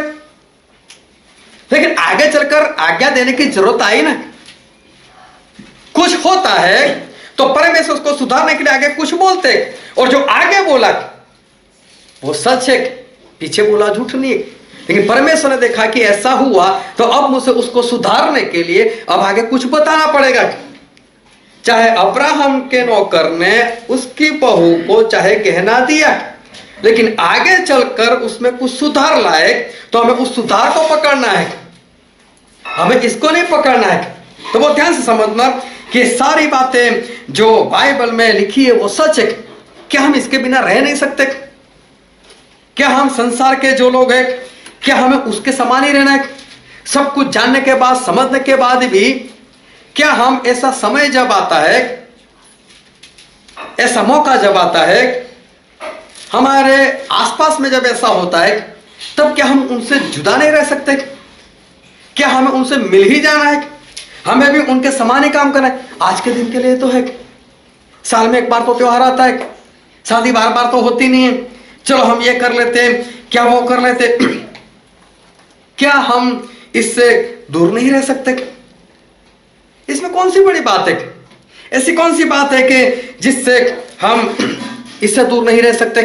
लेकिन आगे चलकर आज्ञा देने की जरूरत आई ना, कुछ होता है तो परमेश्वर उसको सुधारने के लिए आगे कुछ बोलते, और जो आगे बोला वो सच है, पीछे बोला झूठ नहीं है। लेकिन परमेश्वर ने देखा कि ऐसा हुआ तो अब मुझे उसको सुधारने के लिए अब आगे कुछ बताना पड़ेगा। चाहे अब्राहम के नौकर ने उसकी बहू को चाहे गहना दिया, लेकिन आगे चलकर उसमें कुछ सुधार लाए तो हमें उस सुधार को पकड़ना है, हमें इसको नहीं पकड़ना है। तो वो ध्यान से समझना कि सारी बातें जो बाइबल में लिखी है वो सच है। क्या हम इसके बिना रह नहीं सकते? क्या हम संसार के जो लोग हैं क्या हमें उसके समान ही रहना है? सब कुछ जानने के बाद, समझने के बाद भी क्या हम ऐसा समय जब आता है, ऐसा मौका जब आता है, हमारे आसपास में जब ऐसा होता है, तब क्या हम उनसे जुदा नहीं रह सकते? क्या हमें उनसे मिल ही जाना है? हमें भी उनके समान ही काम करना है। आज के दिन के लिए तो है, साल में एक बार तो त्योहार आता है, शादी बार बार तो होती नहीं है, चलो हम ये कर लेते, क्या वो कर लेते। क्या हम इससे दूर नहीं रह सकते? इसमें कौन सी बड़ी बात है? ऐसी कौन सी बात है कि जिससे हम इससे दूर नहीं रह सकते?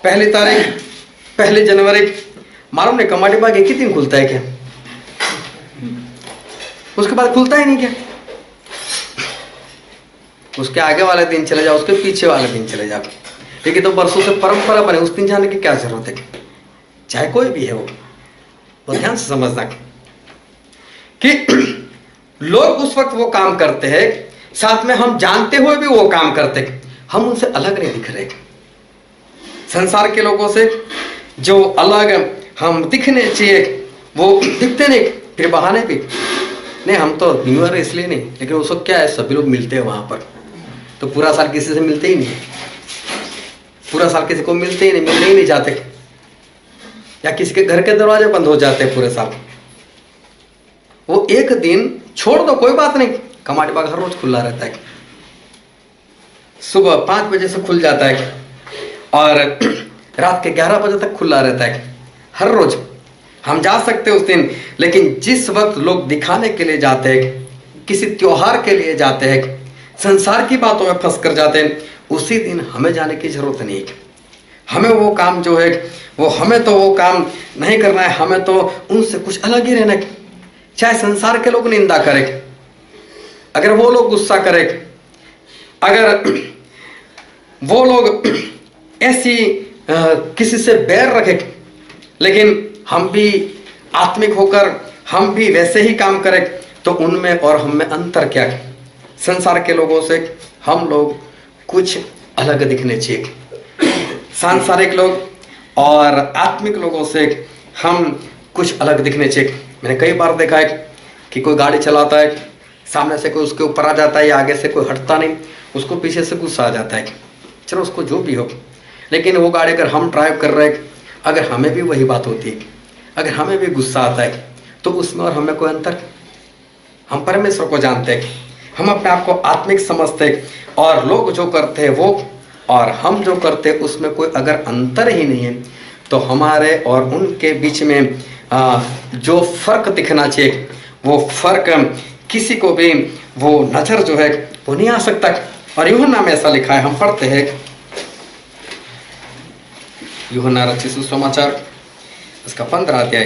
1 तारीख 1 जनवरी मालूम नहीं कमाटी बाग एक ही दिन खुलता है क्या? उसके बाद खुलता ही नहीं क्या? उसके आगे वाले दिन चले जाओ, उसके पीछे वाले दिन चले जाओ, लेकिन तो बरसों से परंपरा बने, उस दिन जाने की क्या जरूरत है? चाहे कोई भी है वो ध्यान से समझना कि लोग उस वक्त वो काम करते हैं, साथ में हम जानते हुए भी वो काम करते हैं, हम उनसे अलग नहीं दिख रहे। संसार के लोगों से जो अलग हम दिखने चाहिए वो दिखते नहीं, फिर बहाने भी नहीं, हम तो न्यू ईयर इसलिए नहीं, लेकिन उसको क्या है सभी लोग मिलते हैं वहां पर, तो पूरा साल किसी से मिलते ही नहीं, पूरा साल किसी को मिलते ही नहीं, मिलने ही नहीं जाते, या किसी के घर के दरवाजे बंद हो जाते हैं पूरे साल। वो एक दिन छोड़ दो कोई बात नहीं, कमाटी बाग हर रोज खुला रहता है, सुबह 5 बजे से खुल जाता है और रात के 11 बजे तक खुला रहता है, हर रोज हम जा सकते हैं उस दिन। लेकिन जिस वक्त लोग दिखाने के लिए जाते हैं, किसी त्योहार के लिए जाते हैं, संसार की बातों में फंस कर जाते हैं, उसी दिन हमें जाने की जरूरत नहीं है। हमें वो काम जो है वो हमें तो वो काम नहीं करना है, हमें तो उनसे कुछ अलग ही रहना है। चाहे संसार के लोग निंदा करें, अगर वो लोग गुस्सा करें, अगर वो लोग ऐसी किसी से बैर रखें, लेकिन हम भी आत्मिक होकर हम भी वैसे ही काम करें, तो उनमें और हम में अंतर क्या है? संसार के लोगों से हम लोग कुछ अलग दिखने चाहिए, सांसारिक लोग और आत्मिक लोगों से हम कुछ अलग दिखने चाहिए। मैंने कई बार देखा है कि कोई गाड़ी चलाता है, सामने से कोई उसके ऊपर आ जाता है या आगे से कोई हटता नहीं, उसको पीछे से गुस्सा आ जाता है। चलो उसको जो भी हो, लेकिन वो गाड़ी अगर हम ड्राइव कर रहे हैं, अगर हमें भी वही बात होती है, अगर हमें भी गुस्सा आता है, तो उसमें और हमें कोई अंतर? हम परमेश्वर को जानते हैं, हम अपने आप को आत्मिक समझते हैं, और लोग जो करते हैं वो और हम जो करते हैं उसमें कोई अगर अंतर ही नहीं है, तो हमारे और उनके बीच में जो फर्क दिखना चाहिए, वो फर्क किसी को भी वो नजर जो है वो नहीं आ सकता। और यूहन्ना में ऐसा लिखा है, हम पढ़ते हैं यूहन्ना रचित सुसमाचार उसका 15 अध्याय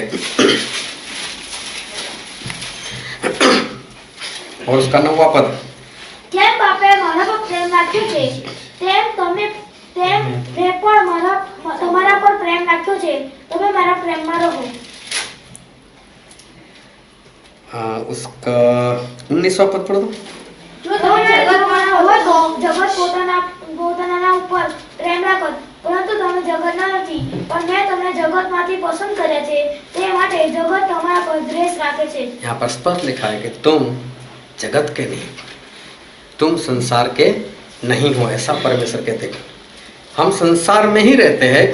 और उसका 9वां पद। જેમ બાપે મારા પર પ્રેમ રાખ્યો છે તેમ મેં પણ તમારા પર પ્રેમ રાખ્યો છે, તમે મારા પ્રેમમાં રહો। उसका 19वां पद पढ़ दो। જો તમે જગતમાં હોય તો જગત પોતાના ઉપર પ્રેમ રાખો, પરંતુ તમે જગતના નથી, પણ મેં તમને જગતમાંથી પસંદ કર્યા છે, તે માટે જગત તમારા પર દ્વેષ રાખે છે। यहाँ पर स्पष्ट लिखा है कि तुम जगत के नहीं, तुम संसार के नहीं हो, ऐसा परमेश्वर कहते हैं। हम संसार में ही रहते हैं,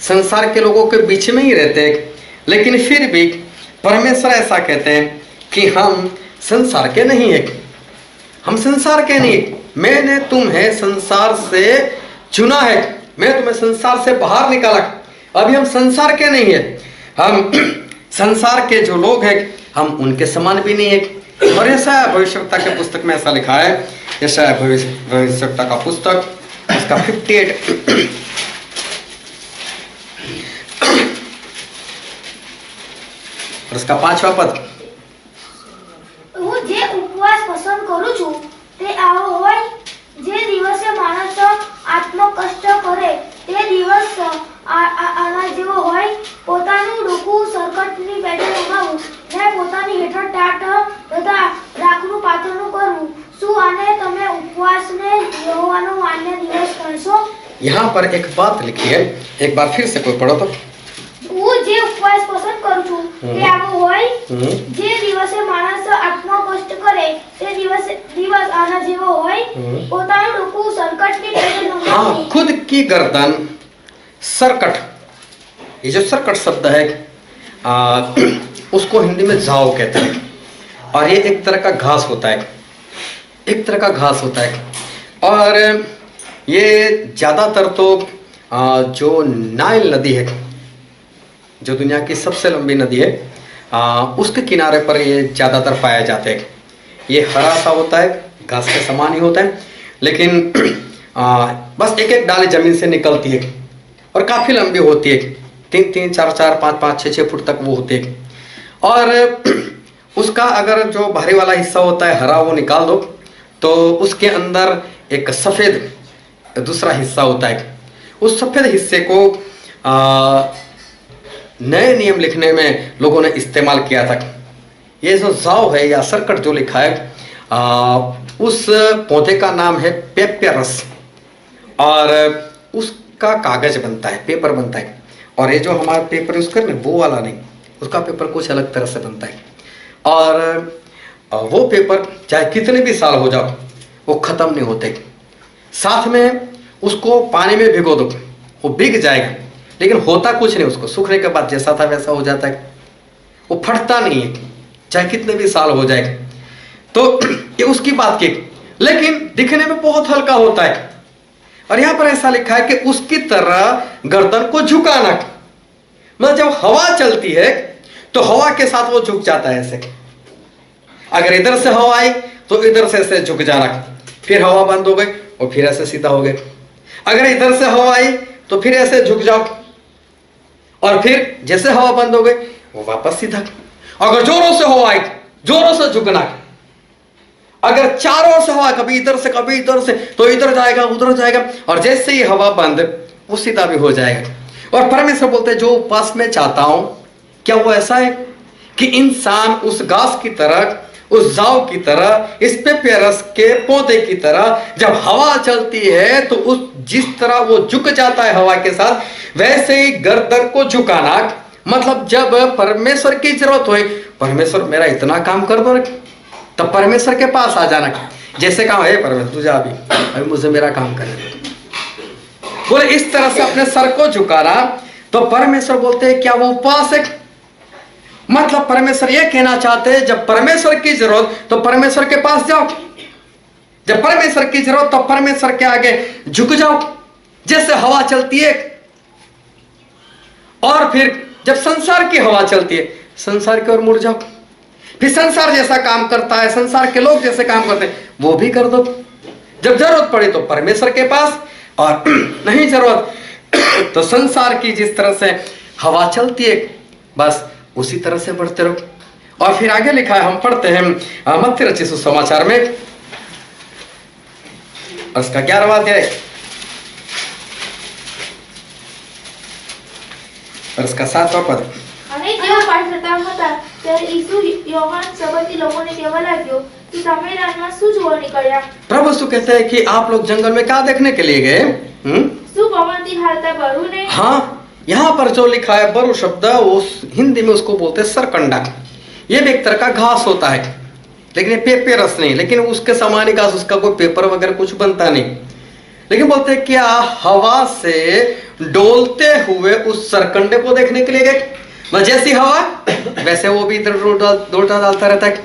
संसार के लोगों के बीच में ही रहते हैं, लेकिन फिर भी परमेश्वर ऐसा कहते हैं कि हम संसार के नहीं है, हम संसार के नहीं, मैंने तुम्हें संसार से चुना है, मैं तुम्हें संसार से बाहर निकाला, अभी हम संसार के नहीं है, हम संसार के जो लोग हैं हम उनके समान भी नहीं है। और यशायाह भविष्यवक्ता के पुस्तक में ऐसा लिखा है, यशायाह भविष्यवक्ता का पुस्तक उसका 58 और उसका 5वां पद। હું જે ઉપવાસ પસંદ કરું છું તે આવો હોય, જે દિવસે માણસ આત્મકષ્ટ કરે તે દિવસ આના જેવો હોય, પોતાનું ડોકું સરકટની પેટે લગાવવું ને પોતાની હેઠળ ટાટ તથા રાખનું પાથરનું કરવું, શું આને તમે ઉપવાસને यहोवाનો માન્ય દિવસ ગણશો? यहाँ पर एक बात लिखी है, एक बार फिर से कोई पढ़ो तो। હું જે ઉપવાસ પસંદ કરું છું તે આવો હોય, જે દિવસે માણસ આત્મકષ્ટ કરે તે દિવસ આના જેવો હોય, પોતાનું ડોકું સરકટની પેટે લગાવવું। हाँ, खुद की गर्दन सरकट, ये जो सरकट शब्द है उसको हिंदी में जाव कहते हैं, और ये एक तरह का घास होता है, एक तरह का घास होता है। और ये ज़्यादातर तो जो नाइल नदी है, जो दुनिया की सबसे लंबी नदी है, उसके किनारे पर ये ज़्यादातर पाया जाते हैं। ये हरा सा होता है, घास के समान ही होता है, लेकिन बस एक एक डाली जमीन से निकलती है और काफ़ी लंबी होती है, 3-3, 4-4, 5-5, 6-6 फुट तक वो होती है। और उसका अगर जो बाहरी वाला हिस्सा होता है हरा, वो निकाल दो तो उसके अंदर एक सफ़ेद दूसरा हिस्सा होता है। उस सफ़ेद हिस्से को नए नियम लिखने में लोगों ने इस्तेमाल किया था। ये जो जाव है या सरकट जो लिखा है, उस पौधे का नाम है पेपियरस, और उसका कागज बनता है, पेपर बनता है। और ये जो हमारा पेपर यूज़ करते हैं वो वाला नहीं, उसका पेपर कुछ अलग तरह से बनता है। और वो पेपर चाहे कितने भी साल हो जाओ वो ख़त्म नहीं होते। साथ में उसको पानी में भिगो दो, वो भीग जाएगा, लेकिन होता कुछ नहीं, उसको सूखने के बाद जैसा था वैसा हो जाता है, वो फटता नहीं है चाहे कितने भी साल हो जाए। तो ये उसकी बात की, लेकिन दिखने में बहुत हल्का होता है। और यहाँ पर ऐसा लिखा है कि उसकी तरह गर्दन को झुकाना, मतलब जब हवा चलती है तो हवा के साथ वो झुक जाता है ऐसे। अगर इधर से हवा आई तो इधर से ऐसे झुक जाना, फिर हवा बंद हो गई और फिर ऐसे सीधा हो गए। अगर इधर से हवा आई तो फिर ऐसे झुक जाओ, और फिर जैसे हवा बंद हो गई वो वापस सीधा। अगर जोरों से हवा आई जोरों से झुकना, अगर चारों ओर से हवा, कभी इधर से कभी इधर से, तो इधर जाएगा उधर जाएगा, और जैसे ही हवा बंद वो सीधा भी हो जाएगा। और परमेश्वर बोलते हैं जो उपवास में चाहता हूं, क्या वो ऐसा है कि इंसान उस घास की तरह, उस जाव की तरह, इस पेपियरस के पौधे की तरह जब हवा चलती है तो उस जिस तरह वो झुक जाता है हवा के साथ, वैसे ही गर्दन को झुकाना मतलब जब परमेश्वर की जरूरत हो, परमेश्वर मेरा इतना काम कर दो, तब परमेश्वर के पास आ जाना। जैसे कहा है परमेश्वर तुझे अभी मुझे मेरा काम करने बोले, इस तरह से अपने सर को झुकाना, तो परमेश्वर बोलते हैं क्या वो उपवास है? मतलब परमेश्वर ये कहना चाहते हैं जब परमेश्वर की जरूरत तो परमेश्वर के पास जाओ, जब परमेश्वर की जरूरत तो परमेश्वर के आगे झुक जाओ। जैसे हवा चलती है, और फिर जब संसार की हवा चलती है संसार की ओर मुड़ जाओ। फिर संसार जैसा काम करता है, संसार के लोग जैसे काम करते हैं वो भी कर दो। जब जरूरत पड़े तो परमेश्वर के पास, और नहीं जरूरत तो संसार की जिस तरह से हवा चलती है बस उसी तरह से बढ़ते रहो। और फिर आगे लिखा है, हम पढ़ते हैं मत्ती रचित सुसमाचार में उसका 11वां अध्याय और उसका 7वां पद। અને જેઓ પાઠ કરતા હતા ત્યારે ઈસુ યોહાન સબંધી લોકોને કહેવા લાગ્યો કે તમે રાનમાં શું જોવા નીકળ્યા? प्रभु यीशु कहते हैं कि आप लोग जंगल में क्या देखने के लिए गए? શું પવનથી હાલતા બરુ ને? हाँ, यहाँ पर जो लिखा है बरु शब्द, उस हिंदी में उसको बोलते हैं सरकंडा। ये भी एक तरह का घास होता है, लेकिन ये पेपेरस नहीं, लेकिन उसके समान ही घास, उसका कोई पेपर वगैरह कुछ बनता नहीं। लेकिन बोलते हैं क्या हवा से डोलते हुए उस सरकंडे को देखने के लिए गए। मतलब जैसी हवा वैसे वो भी इधर डोलता डालता रहता है।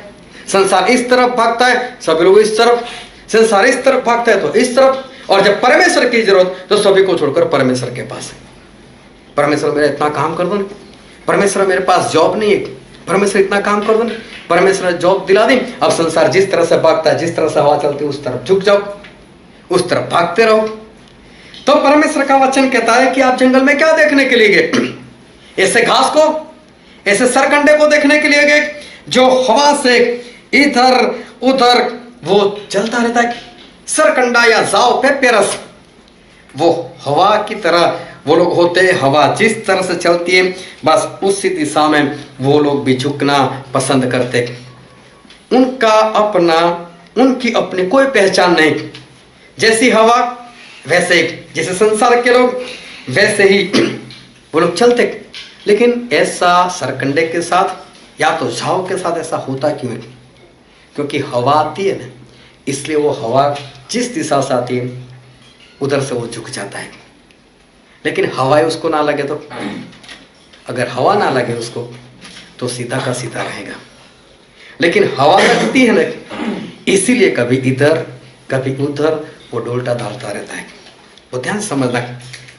संसार इस तरफ भागता है, सभी लोग इस तरफ, संसार इस तरफ भागता है तो इस तरफ, और जब परमेश्वर की जरूरत तो सभी को छोड़कर परमेश्वर के पास है। परमेश्वर मेरा इतना काम कर दो, परमेश्वर मेरे पास जॉब नहीं है, परमेश्वर इतना काम कर दो, परमेश्वर जॉब दिला दी। अब संसार जिस तरह से भागता है, जिस तरह से हवा चलती है उस तरफ झुक जाओ, उस तरफ भागते रहो। तो परमेश्वर का वचन कहता है कि आप जंगल में क्या देखने के लिए गए? ऐसे घास को, ऐसे सरकंडे को देखने के लिए गए जो हवा से इधर उधर वो चलता रहता है। सरकंडा या जाओ पेपेरस वो हवा की तरह वो लोग होते हैं। हवा जिस तरह से चलती है बस उसी दिशा में वो लोग भी झुकना पसंद करते। उनका अपना, उनकी अपनी कोई पहचान नहीं। जैसी हवा वैसे ही, जैसे संसार के लोग वैसे ही वो लोग चलते। लेकिन ऐसा सरकंडे के साथ या तो झाव के साथ ऐसा होता क्यों है? क्योंकि हवा आती है ना, इसलिए वो हवा जिस दिशा से आती है उधर से वो झुक जाता है। लेकिन हवा उसको ना लगे तो, अगर हवा ना लगे उसको तो सीधा का सीधा रहेगा। लेकिन हवा लगती है ना, इसीलिए कभी इधर कभी उधर वो डोलता डालता रहता है। वो ध्यान समझना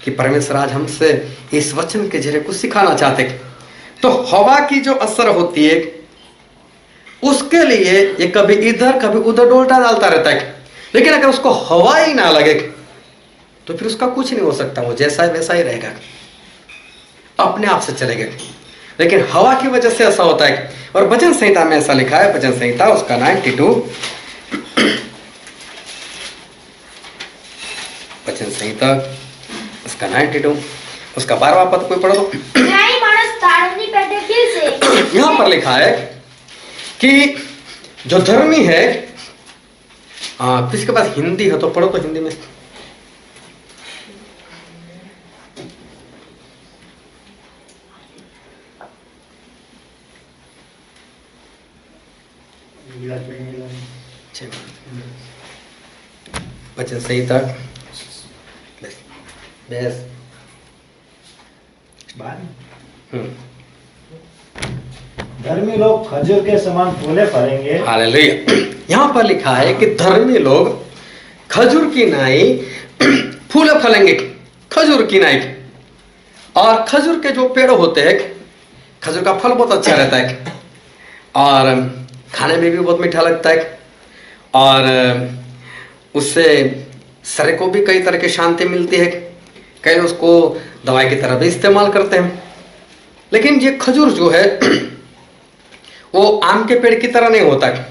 कि परमेश्वर आज हमसे इस वचन के जरिए कुछ सिखाना चाहते। तो हवा की जो असर होती है उसके लिए ये कभी इधर कभी उधर डोलता डालता रहता है। लेकिन अगर उसको हवा ही ना लगे तो फिर उसका कुछ नहीं हो सकता, वो जैसा है वैसा ही रहेगा, अपने आप से चलेगा। लेकिन हवा की वजह से ऐसा होता है। और भजन संहिता में ऐसा लिखा है, भजन संहिता उसका 92, भजन संहिता उसका 92 उसका 12वां पद कोई पढ़ो तो। न्यायी माणस ताड़नी पेटे खीलसे। यहां पर लिखा है कि जो धर्मी है, किसके पास हिंदी है तो पढ़ो तो हिंदी में। भजन संहिता बेस धर्मी लोग खजूर के समान फूले फलेंगे। हालेलुया। यहाँ पर लिखा है कि धर्मी लोग खजूर की नाई फूले फलेंगे, खजूर की नाई। और खजूर के जो पेड़ होते हैं, खजूर का फल बहुत अच्छा रहता है और खाने में भी बहुत मीठा लगता है, और उससे शरीर को भी कई तरह की शांति मिलती है। कई उसको दवाई की तरह भी इस्तेमाल करते हैं। लेकिन ये खजूर जो है वो आम के पेड़ की तरह नहीं होता है।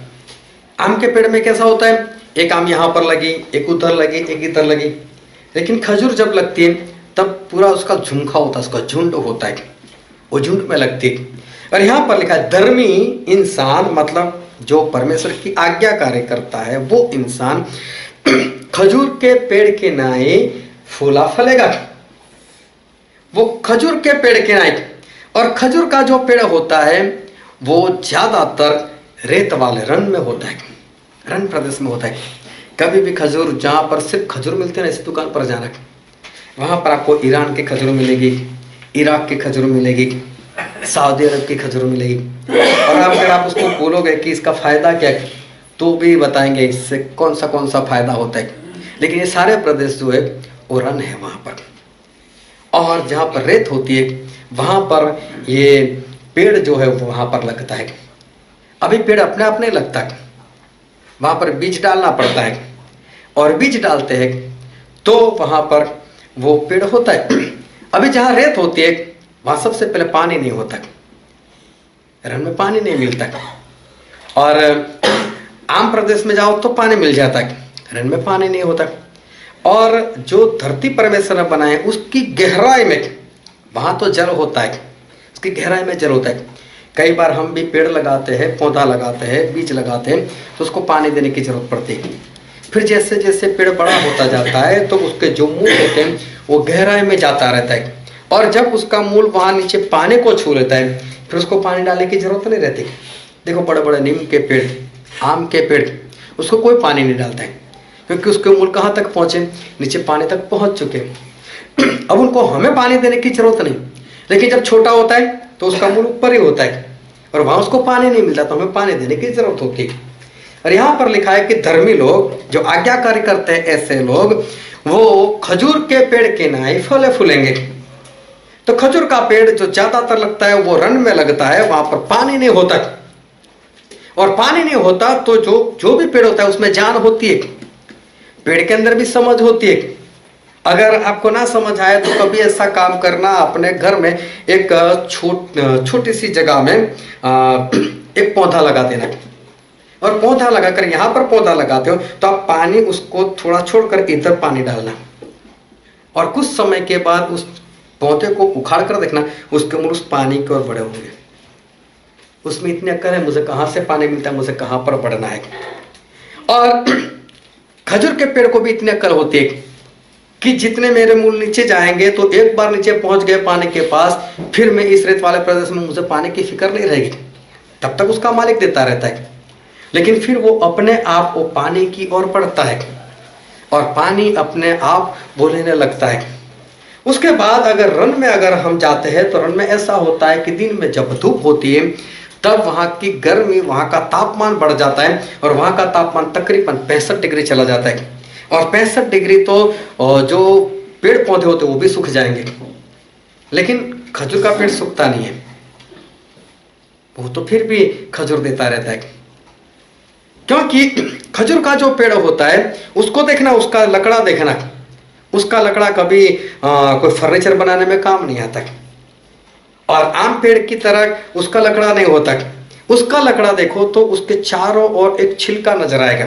आम के पेड़ में कैसा होता है, एक आम यहाँ पर लगी, एक उधर लगी, एक इधर लगी। लेकिन खजूर जब लगती है तब पूरा उसका झुमका होता है, उसका झुंड होता है, वो झुंड में लगती है। और यहाँ पर लिखा है धर्मी इंसान, मतलब जो परमेश्वर की आज्ञाकारी करता है वो इंसान खजूर के पेड़ के नाई फूला फलेगा। वो खजूर के पेड़ के नाई, और खजूर का जो पेड़ होता है वो ज़्यादातर रेत वाले रन में होता है, रन प्रदेश में होता है। कभी भी खजूर जहाँ पर सिर्फ खजूर मिलते हैं ना, इस दुकान पर जाना, वहाँ पर आपको ईरान की खजूर मिलेगी, इराक की खजूर मिलेगी, सऊदी अरब की खजूर मिलेगी। और अगर आप उसको बोलोगे कि इसका फ़ायदा क्या है, तो भी बताएंगे इससे कौन सा फ़ायदा होता है। लेकिन ये सारे प्रदेश जो है वो रन है वहाँ पर, और जहाँ पर रेत होती है वहाँ पर ये पेड़ जो है वो वहाँ पर लगता है। अभी पेड़ अपने आप नहीं लगता है, वहाँ पर बीज डालना पड़ता है, और बीज डालते हैं तो वहाँ पर वो पेड़ होता है। अभी जहाँ रेत होती है वहाँ सबसे पहले पानी नहीं होता, रन में पानी नहीं मिलता। और आम प्रदेश में जाओ तो पानी मिल जाता है, रन में पानी नहीं होता। और जो धरती परमेश्वर ने बनाए उसकी गहराई में वहाँ तो जल होता है, उसकी गहराई में जल होता है। कई बार हम भी पेड़ लगाते हैं, पौधा लगाते हैं, बीज लगाते हैं, तो उसको पानी देने की जरूरत पड़ती है। फिर जैसे जैसे पेड़ बड़ा होता जाता है तो उसके जो मूल होते हैं वो गहराई में जाता रहता है, और जब उसका मूल वहाँ नीचे पानी को छू लेता है फिर उसको पानी डालने की जरूरत नहीं रहती। देखो बड़े बड़े नीम के पेड़, आम के पेड़, उसको कोई पानी नहीं डालता है, क्योंकि उसके मूल कहाँ तक पहुँचे, नीचे पानी तक पहुँच चुके। अब उनको हमें पानी देने की जरूरत नहीं, लेकिन जब छोटा होता है तो उसका मूल ऊपर ही होता है और वहाँ उसको पानी नहीं मिलता, तो हमें पानी देने की जरूरत होती है। और यहाँ पर लिखा है कि धर्मी लोग जो आज्ञाकारी करते हैं, ऐसे लोग वो खजूर के पेड़ के नाई फले फूलेंगे। तो खजूर का पेड़ जो ज्यादातर लगता है वो रन में लगता है, वहां पर पानी नहीं होता, और पानी नहीं होता तो जो भी पेड़ होता है उसमें जान होती है, पेड़ के अंदर भी समझ होती है। अगर आपको ना समझ आए तो कभी ऐसा काम करना, अपने घर में एक छोटी सी जगह में एक पौधा लगा देना, और पौधा लगाकर यहाँ पर पौधा लगाते हो तो आप पानी उसको थोड़ा छोड़कर इधर पानी डालना, और कुछ समय के बाद उस पौधे को उखाड़ कर देखना, उसके मूल उस पानी की ओर बढ़े होंगे। उसमें इतनी अक्ल है, मुझे कहाँ से पानी मिलता है, मुझे कहाँ पर बढ़ना है। और खजूर के पेड़ को भी इतनी अक्ल होती है कि जितने मेरे मूल नीचे जाएंगे तो एक बार नीचे पहुंच गए पानी के पास, फिर मैं इस रेत वाले प्रदेश में मुझे पानी की फिक्र नहीं रहेगी, तब तक उसका मालिक देता रहता है। लेकिन फिर वो अपने आप वो पानी की ओर बढ़ता है, और पानी अपने आप बोलने लगता है। उसके बाद अगर रन में अगर हम जाते हैं तो रन में ऐसा होता है कि दिन में जब धूप होती है तब वहाँ की गर्मी, वहाँ का तापमान बढ़ जाता है, और वहाँ का तापमान तकरीबन 65 डिग्री चला जाता है। और 65 डिग्री तो जो पेड़ पौधे होते हैं वो भी सूख जाएंगे, लेकिन खजूर का पेड़ सूखता नहीं है, वो तो फिर भी खजूर देता रहता है। क्योंकि खजूर का जो पेड़ होता है उसको देखना, उसका लकड़ा देखना, उसका लकड़ा कभी कोई फर्नीचर बनाने में काम नहीं आता, और आम पेड़ की तरह उसका लकड़ा नहीं होता। उसका लकड़ा देखो तो उसके चारों ओर एक छिलका नजर आएगा।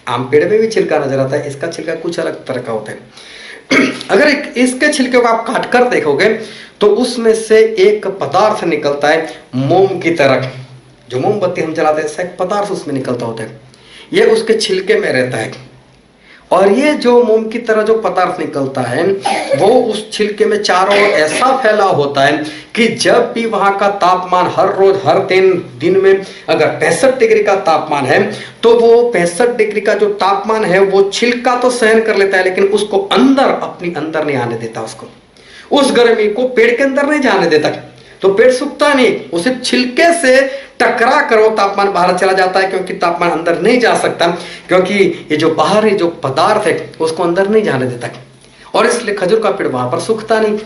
आम पेड़ में भी छिलका नजर आता है, इसका छिलका कुछ अलग तरह का होता है। अगर इसके छिलके को आप काट कर देखोगे तो उसमें से एक पदार्थ निकलता है मोम की तरह, जो मोमबत्ती हम जलाते हैं एक पदार्थ उसमें निकलता होता है, ये उसके छिलके में रहता है। और ये जो मोम की तरह जो पदार्थ निकलता है वो उस छिलके में चारों ओर ऐसा फैला होता है कि जब भी वहां का तापमान हर रोज हर दिन में अगर 65 डिग्री का तापमान है तो वो 65 डिग्री का जो तापमान है वो छिलका तो सहन कर लेता है, लेकिन उसको अंदर अपनी अंदर नहीं आने देता, उसको उस गर्मी को पेड़ के अंदर नहीं जाने देता। तो पेड़ सूखता नहीं, उसे छिलके से टकरा कर वो तापमान बाहर चला जाता है, क्योंकि तापमान अंदर नहीं जा सकता, क्योंकि ये जो बाहरी जो पदार्थ है उसको अंदर नहीं जाने देता, और इसलिए खजूर का पेड़ वहां पर सूखता नहीं।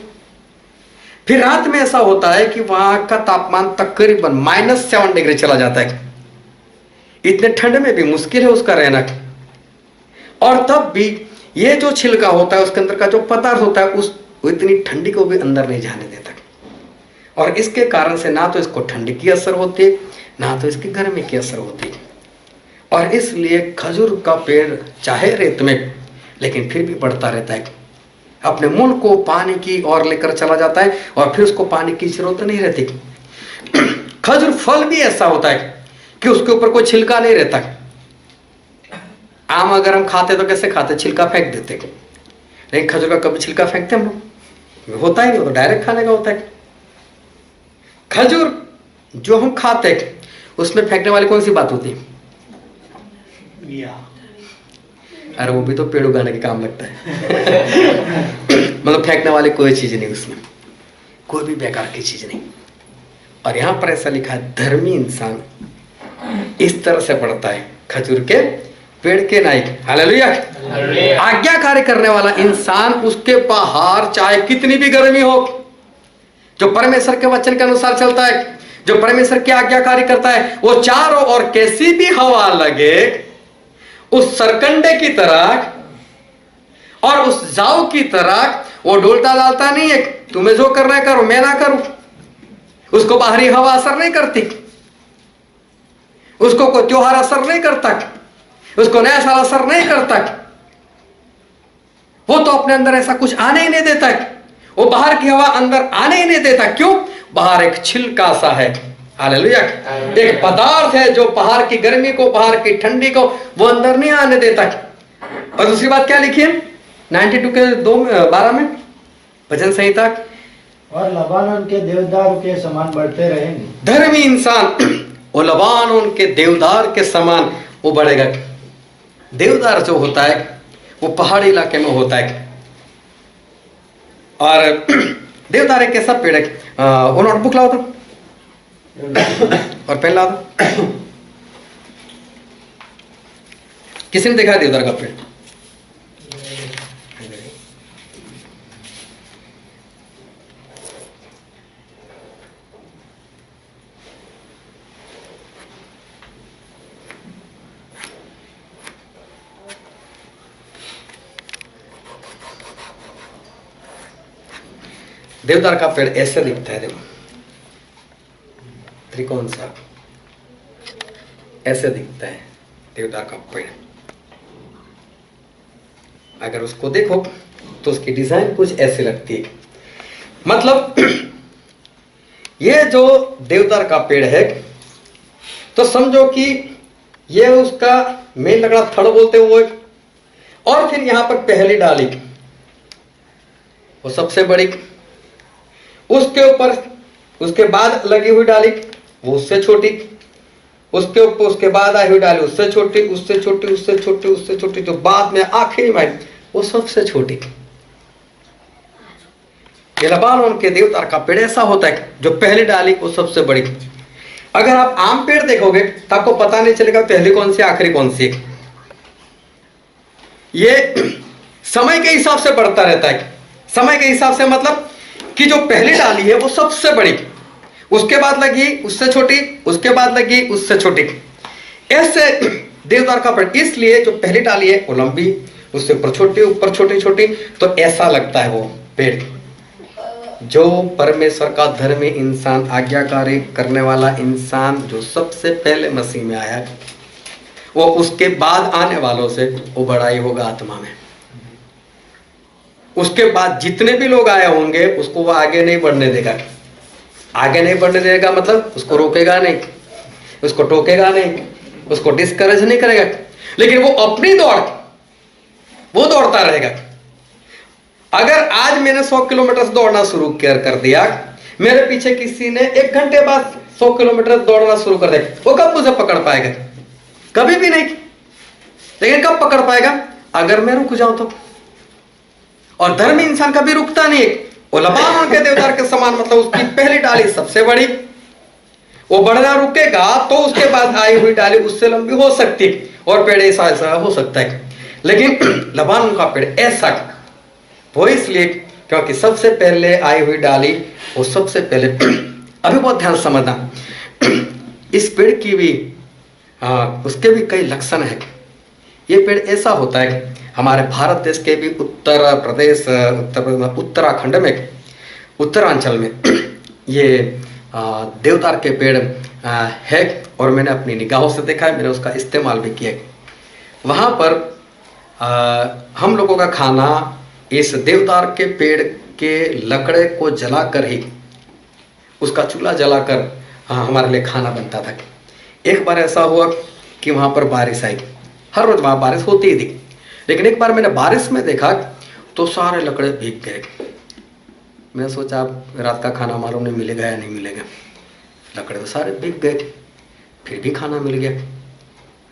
फिर रात में ऐसा होता है कि वहां का तापमान तकरीबन -7 डिग्री चला जाता है। इतने ठंड में भी मुश्किल है उसका रहना, और तब भी ये जो छिलका होता है उसके अंदर का जो पदार्थ होता है उस इतनी ठंडी को भी अंदर नहीं जाने देता, और इसके कारण से ना तो इसको ठंडी की असर होती है ना तो इसकी गर्मी की असर होती है। और इसलिए खजूर का पेड़ चाहे रेत में लेकिन फिर भी बढ़ता रहता है, अपने मूल को पानी की ओर लेकर चला जाता है, और फिर उसको पानी की जरूरत नहीं रहती। खजूर फल भी ऐसा होता है कि उसके ऊपर कोई छिलका नहीं रहता। आम अगर हम खाते तो कैसे खाते, छिलका फेंक देते, लेकिन खजूर का कभी छिलका फेंकते हम लोग? होता ही नहीं, तो डायरेक्ट खाने का होता है। खजूर जो हम खाते उसमें फेंकने वाली कौन सी बात होती है? अरे वो भी तो पेड़ उगाने के काम लगता है। मतलब फेंकने वाली कोई चीज नहीं, उसमें कोई भी बेकार की चीज नहीं। और यहां पर ऐसा लिखा है, धर्मी इंसान इस तरह से पढ़ता है, खजूर के पेड़ के नाई। हालेलुया। आज्ञाकारी करने वाला इंसान, उसके बाहर चाहे कितनी भी गर्मी हो, जो परमेश्वर के वचन के अनुसार चलता है, जो परमेश्वर की आज्ञाकारी करता है, वो चारों ओर कैसी भी हवा लगे, उस सरकंडे की तरह और उस जाऊ की तरह वो डोलता डालता नहीं है, तुम्हें जो करना है करो, मैं ना करूं। उसको बाहरी हवा असर नहीं करती, उसको कोई त्योहार असर नहीं करता, उसको नया साल असर नहीं करता। वो तो अपने अंदर ऐसा कुछ आने ही नहीं देता है, वो बाहर की हवा अंदर आने ही नहीं देता। क्यों? बाहर एक छिलका सा है, हालेलुया, एक पदार्थ है जो बाहर की गर्मी को, बाहर की ठंडी को वो अंदर नहीं आने देता। और दूसरी बात क्या लिखी है 92 के 2:12 में भजन संहिता, और लबानोन के देवदार के समान बढ़ते रहेंगे। धर्मी इंसान वो लबानोन के देवदार के समान वो बढ़ेगा। देवदार जो होता है वो पहाड़ी इलाके में होता है। और देवदार एक ऐसा पेड़ है, वो नोटबुक लाओ तो और पेन ला दो। किसी ने देखा है देवदार का पेड़? देवदार का पेड़ ऐसे दिखता है, देखो त्रिकोण सा ऐसे दिखता है देवदार का पेड़। अगर उसको देखो तो उसकी डिजाइन कुछ ऐसे लगती है। मतलब ये जो देवदार का पेड़ है, तो समझो कि ये उसका मेन लकड़ा थड़ बोलते हुए, और फिर यहां पर पहली डाली वो सबसे बड़ी, उसके ऊपर उसके बाद लगी हुई डाली वो उससे छोटी, उसके ऊपर उसके बाद आई हुई डाली उससे छोटी, उससे छोटी, उससे छोटी, उससे छोटी, जो बाद में आखिरी में वो सबसे छोटी। ये लबानोन के देवदार का पेड़ ऐसा होता है, जो पहली डाली वो सबसे बड़ी। अगर आप आम पेड़ देखोगे तो आपको पता नहीं चलेगा पहली कौन सी आखिरी कौन सी। ये समय के हिसाब से बढ़ता रहता है। समय के हिसाब से मतलब कि जो पहली डाली है वो सबसे बड़ी, उसके बाद लगी उससे छोटी, उसके बाद लगी उससे छोटी। ऐसे देवदार का पेड़, इसलिए जो पहली डाली है वो लंबी, उससे ऊपर छोटी, ऊपर छोटी छोटी, तो ऐसा लगता है वो पेड़। जो परमेश्वर का धर्मी इंसान, आज्ञाकारी करने वाला इंसान, जो सबसे पहले मसीह में आया, वो उसके बाद आने वालों से वो बड़ा ही होगा आत्मा में। उसके बाद जितने भी लोग आए होंगे उसको वो आगे नहीं बढ़ने देगा। आगे नहीं बढ़ने देगा मतलब उसको रोकेगा नहीं, उसको टोकेगा नहीं, उसको डिस्करेज नहीं करेगा, लेकिन वो अपनी दौड़ वो दौड़ता रहेगा। अगर आज मैंने 100 किलोमीटर दौड़ना शुरू कर दिया, मेरे पीछे किसी ने 1 घंटे बाद 100 किलोमीटर दौड़ना शुरू कर दिया, वो कब मुझे पकड़ पाएगा? कभी भी नहीं। लेकिन कब पकड़ पाएगा? अगर मैं रुक जाऊं तो। और धर्मी इंसान कभी रुकता नहीं है। वो लबानोन के देवदार के समान, मतलब उसकी पहली डाली सबसे बड़ी, वो बढ़ना रुकेगा तो उसके बाद आई हुई डाली उससे लंबी हो सकती है, और पेड़ ऐसा ऐसा हो सकता है। लेकिन लबानोन का पेड़ ऐसा वो इसलिए क्योंकि सबसे पहले आई हुई डाली वो सबसे पहले। अभी बहुत ध्यान समझना, इस पेड़ की भी उसके भी कई लक्षण है। ये पेड़ ऐसा होता है, हमारे भारत देश के भी उत्तराखंड में, उत्तरांचल में ये देवदार के पेड़ है, और मैंने अपनी निगाहों से देखा है, मैंने उसका इस्तेमाल भी किया है। वहाँ पर हम लोगों का खाना इस देवदार के पेड़ के लकड़े को जलाकर ही, उसका चूल्हा जलाकर हमारे लिए खाना बनता था। एक बार ऐसा हुआ कि वहाँ पर बारिश आई, हर रोज वहाँ बारिश होती ही थी, लेकिन एक बार मैंने बारिश में देखा तो सारे लकड़े भीग गए। मैंने सोचा अब रात का खाना मालूम नहीं मिलेगा या नहीं मिलेगा। लकड़े तो सारे बिक गए, फिर भी खाना मिल गया।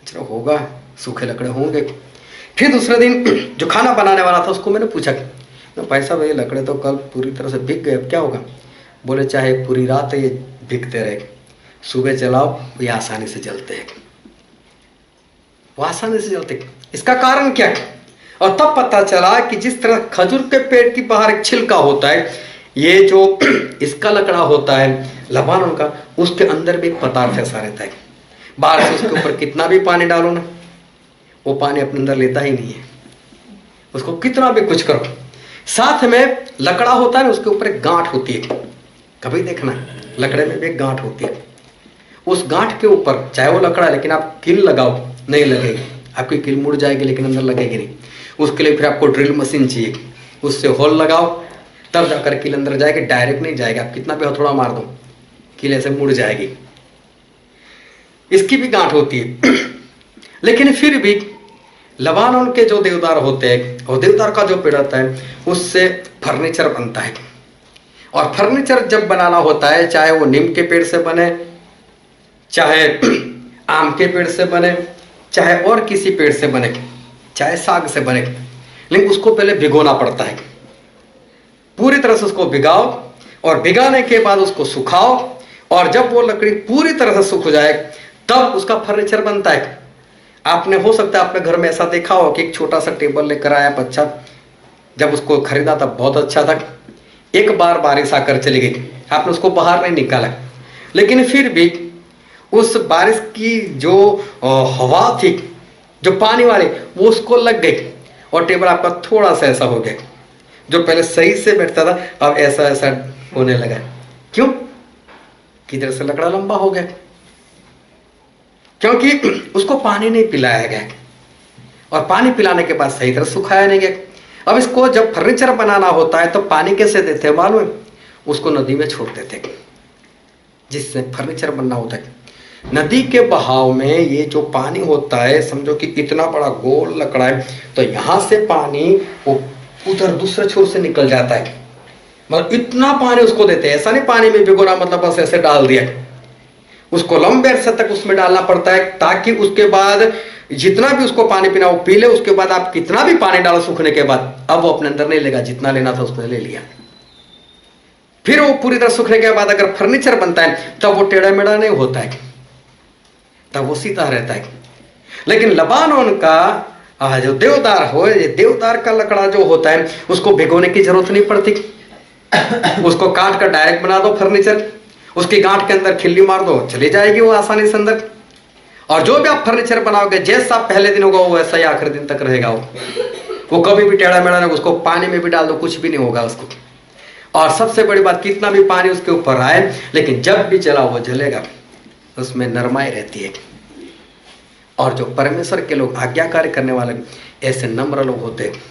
चलो होगा, सूखे लकड़े होंगे। फिर दूसरे दिन जो खाना बनाने वाला था उसको मैंने पूछा कि भाई साहब ये लकड़े तो कल पूरी तरह से बिक गए, अब क्या होगा? बोले चाहे पूरी रात ये बिकते रहे, सुबह जलाओ ये आसानी से जलते हैं, वो आसानी से जलते। इसका कारण क्या है? और तब पता चला कि जिस तरह खजूर के पेड़ की बाहर एक छिलका होता है, ये जो इसका लकड़ा होता है लबानोन का, उसके अंदर भी एक पदार्थ ऐसा रहता है। बाहर से उसके ऊपर कितना भी पानी डालो ना, वो पानी अपने अंदर लेता ही नहीं है, उसको कितना भी कुछ करो। साथ में लकड़ा होता है ना, उसके ऊपर एक गांठ होती है, कभी देखना लकड़े में भी एक गांठ होती है। उस गांठ के ऊपर चाहे वो लकड़ा, लेकिन आप कील लगाओ नहीं लगेगी, आपकी कील मुड़ जाएगी लेकिन अंदर लगेगी नहीं। उसके लिए फिर आपको ड्रिल मशीन चाहिए, उससे होल लगाओ तब जाकर कील अंदर जाएगी, डायरेक्ट नहीं जाएगा। आप कितना भी हथौड़ा मार दो कील ऐसे मुड़ जाएगी। इसकी भी गांठ होती है। लेकिन फिर भी लबानोन के जो देवदार होते हैं और देवदार का जो पेड़ होता है उससे फर्नीचर बनता है। और फर्नीचर जब बनाना होता है, चाहे वो नीम के पेड़ से बने, चाहे आम के पेड़ से बने, चाहे और किसी पेड़ से बने, चाहे साग से बने, लेकिन उसको पहले भिगोना पड़ता है। पूरी तरह से उसको भिगाओ और भिगाने के बाद उसको सुखाओ, और जब वो लकड़ी पूरी तरह से सूख जाए तब उसका फर्नीचर बनता है। आपने हो सकता है अपने घर में ऐसा देखा हो कि एक छोटा सा टेबल लेकर आया बच्चा, जब उसको खरीदा तब बहुत अच्छा था, एक बार बारिश आकर चली गई, आपने उसको बाहर नहीं निकाला, लेकिन फिर भी उस बारिश की जो हवा थी, जो पानी वाली, वो उसको लग गई और टेबल आपका थोड़ा सा ऐसा हो गया। जो पहले सही से बैठता था अब ऐसा ऐसा होने लगा। क्यों? किधर से लकड़ा लंबा हो गया, क्योंकि उसको पानी नहीं पिलाया गया, और पानी पिलाने के बाद सही तरह सुखाया नहीं गया। अब इसको जब फर्नीचर बनाना होता है तो पानी कैसे देते हैं मालूम है? उसको नदी में छोड़ देते हैं, जिससे फर्नीचर बनना होता है। नदी के बहाव में ये जो पानी होता है, समझो कि इतना बड़ा गोल लकड़ा है, तो यहाँ से पानी वो उधर दूसरे छोर से निकल जाता है, मतलब इतना पानी उसको देते हैं। ऐसा नहीं पानी में भिगोना मतलब बस ऐसे डाल दिया, उसको लंबे अरसे तक उसमें डालना पड़ता है, ताकि उसके बाद जितना भी उसको पानी पीना वो पी ले। उसके बाद आप कितना भी पानी डालो सूखने के बाद, अब वो अपने अंदर नहीं लेगा, जितना लेना था उसने ले लिया। फिर वो पूरी तरह सूखने के बाद अगर फर्नीचर बनता है तब वो टेढ़ा मेढ़ा नहीं होता है, तब वो सीधा रहता है। लेकिन लबानोन का जो देवदार हो, ये देवदार का लकड़ा जो होता है उसको भिगोने की जरूरत नहीं पड़ती, उसको काट कर डायरेक्ट बना दो फर्नीचर, उसकी गांठ के अंदर खिल्ली मार दो, चली जाएगी वो आसानी से अंदर। और जो भी आप फर्नीचर बनाओगे, जैसा पहले दिन होगा वो वैसा ही आखिरी दिन तक रहेगा। वो कभी भी टेढ़ा मेढ़ा नहीं, उसको पानी में भी डाल दो कुछ भी नहीं होगा उसको। और सबसे बड़ी बात, कितना भी पानी उसके ऊपर आए लेकिन जब भी जला वो जलेगा, उसमें नरमाई रहती है। और जो परमेश्वर के लोग, आज्ञाकारी करने वाले, ऐसे नम्र लोग होते हैं,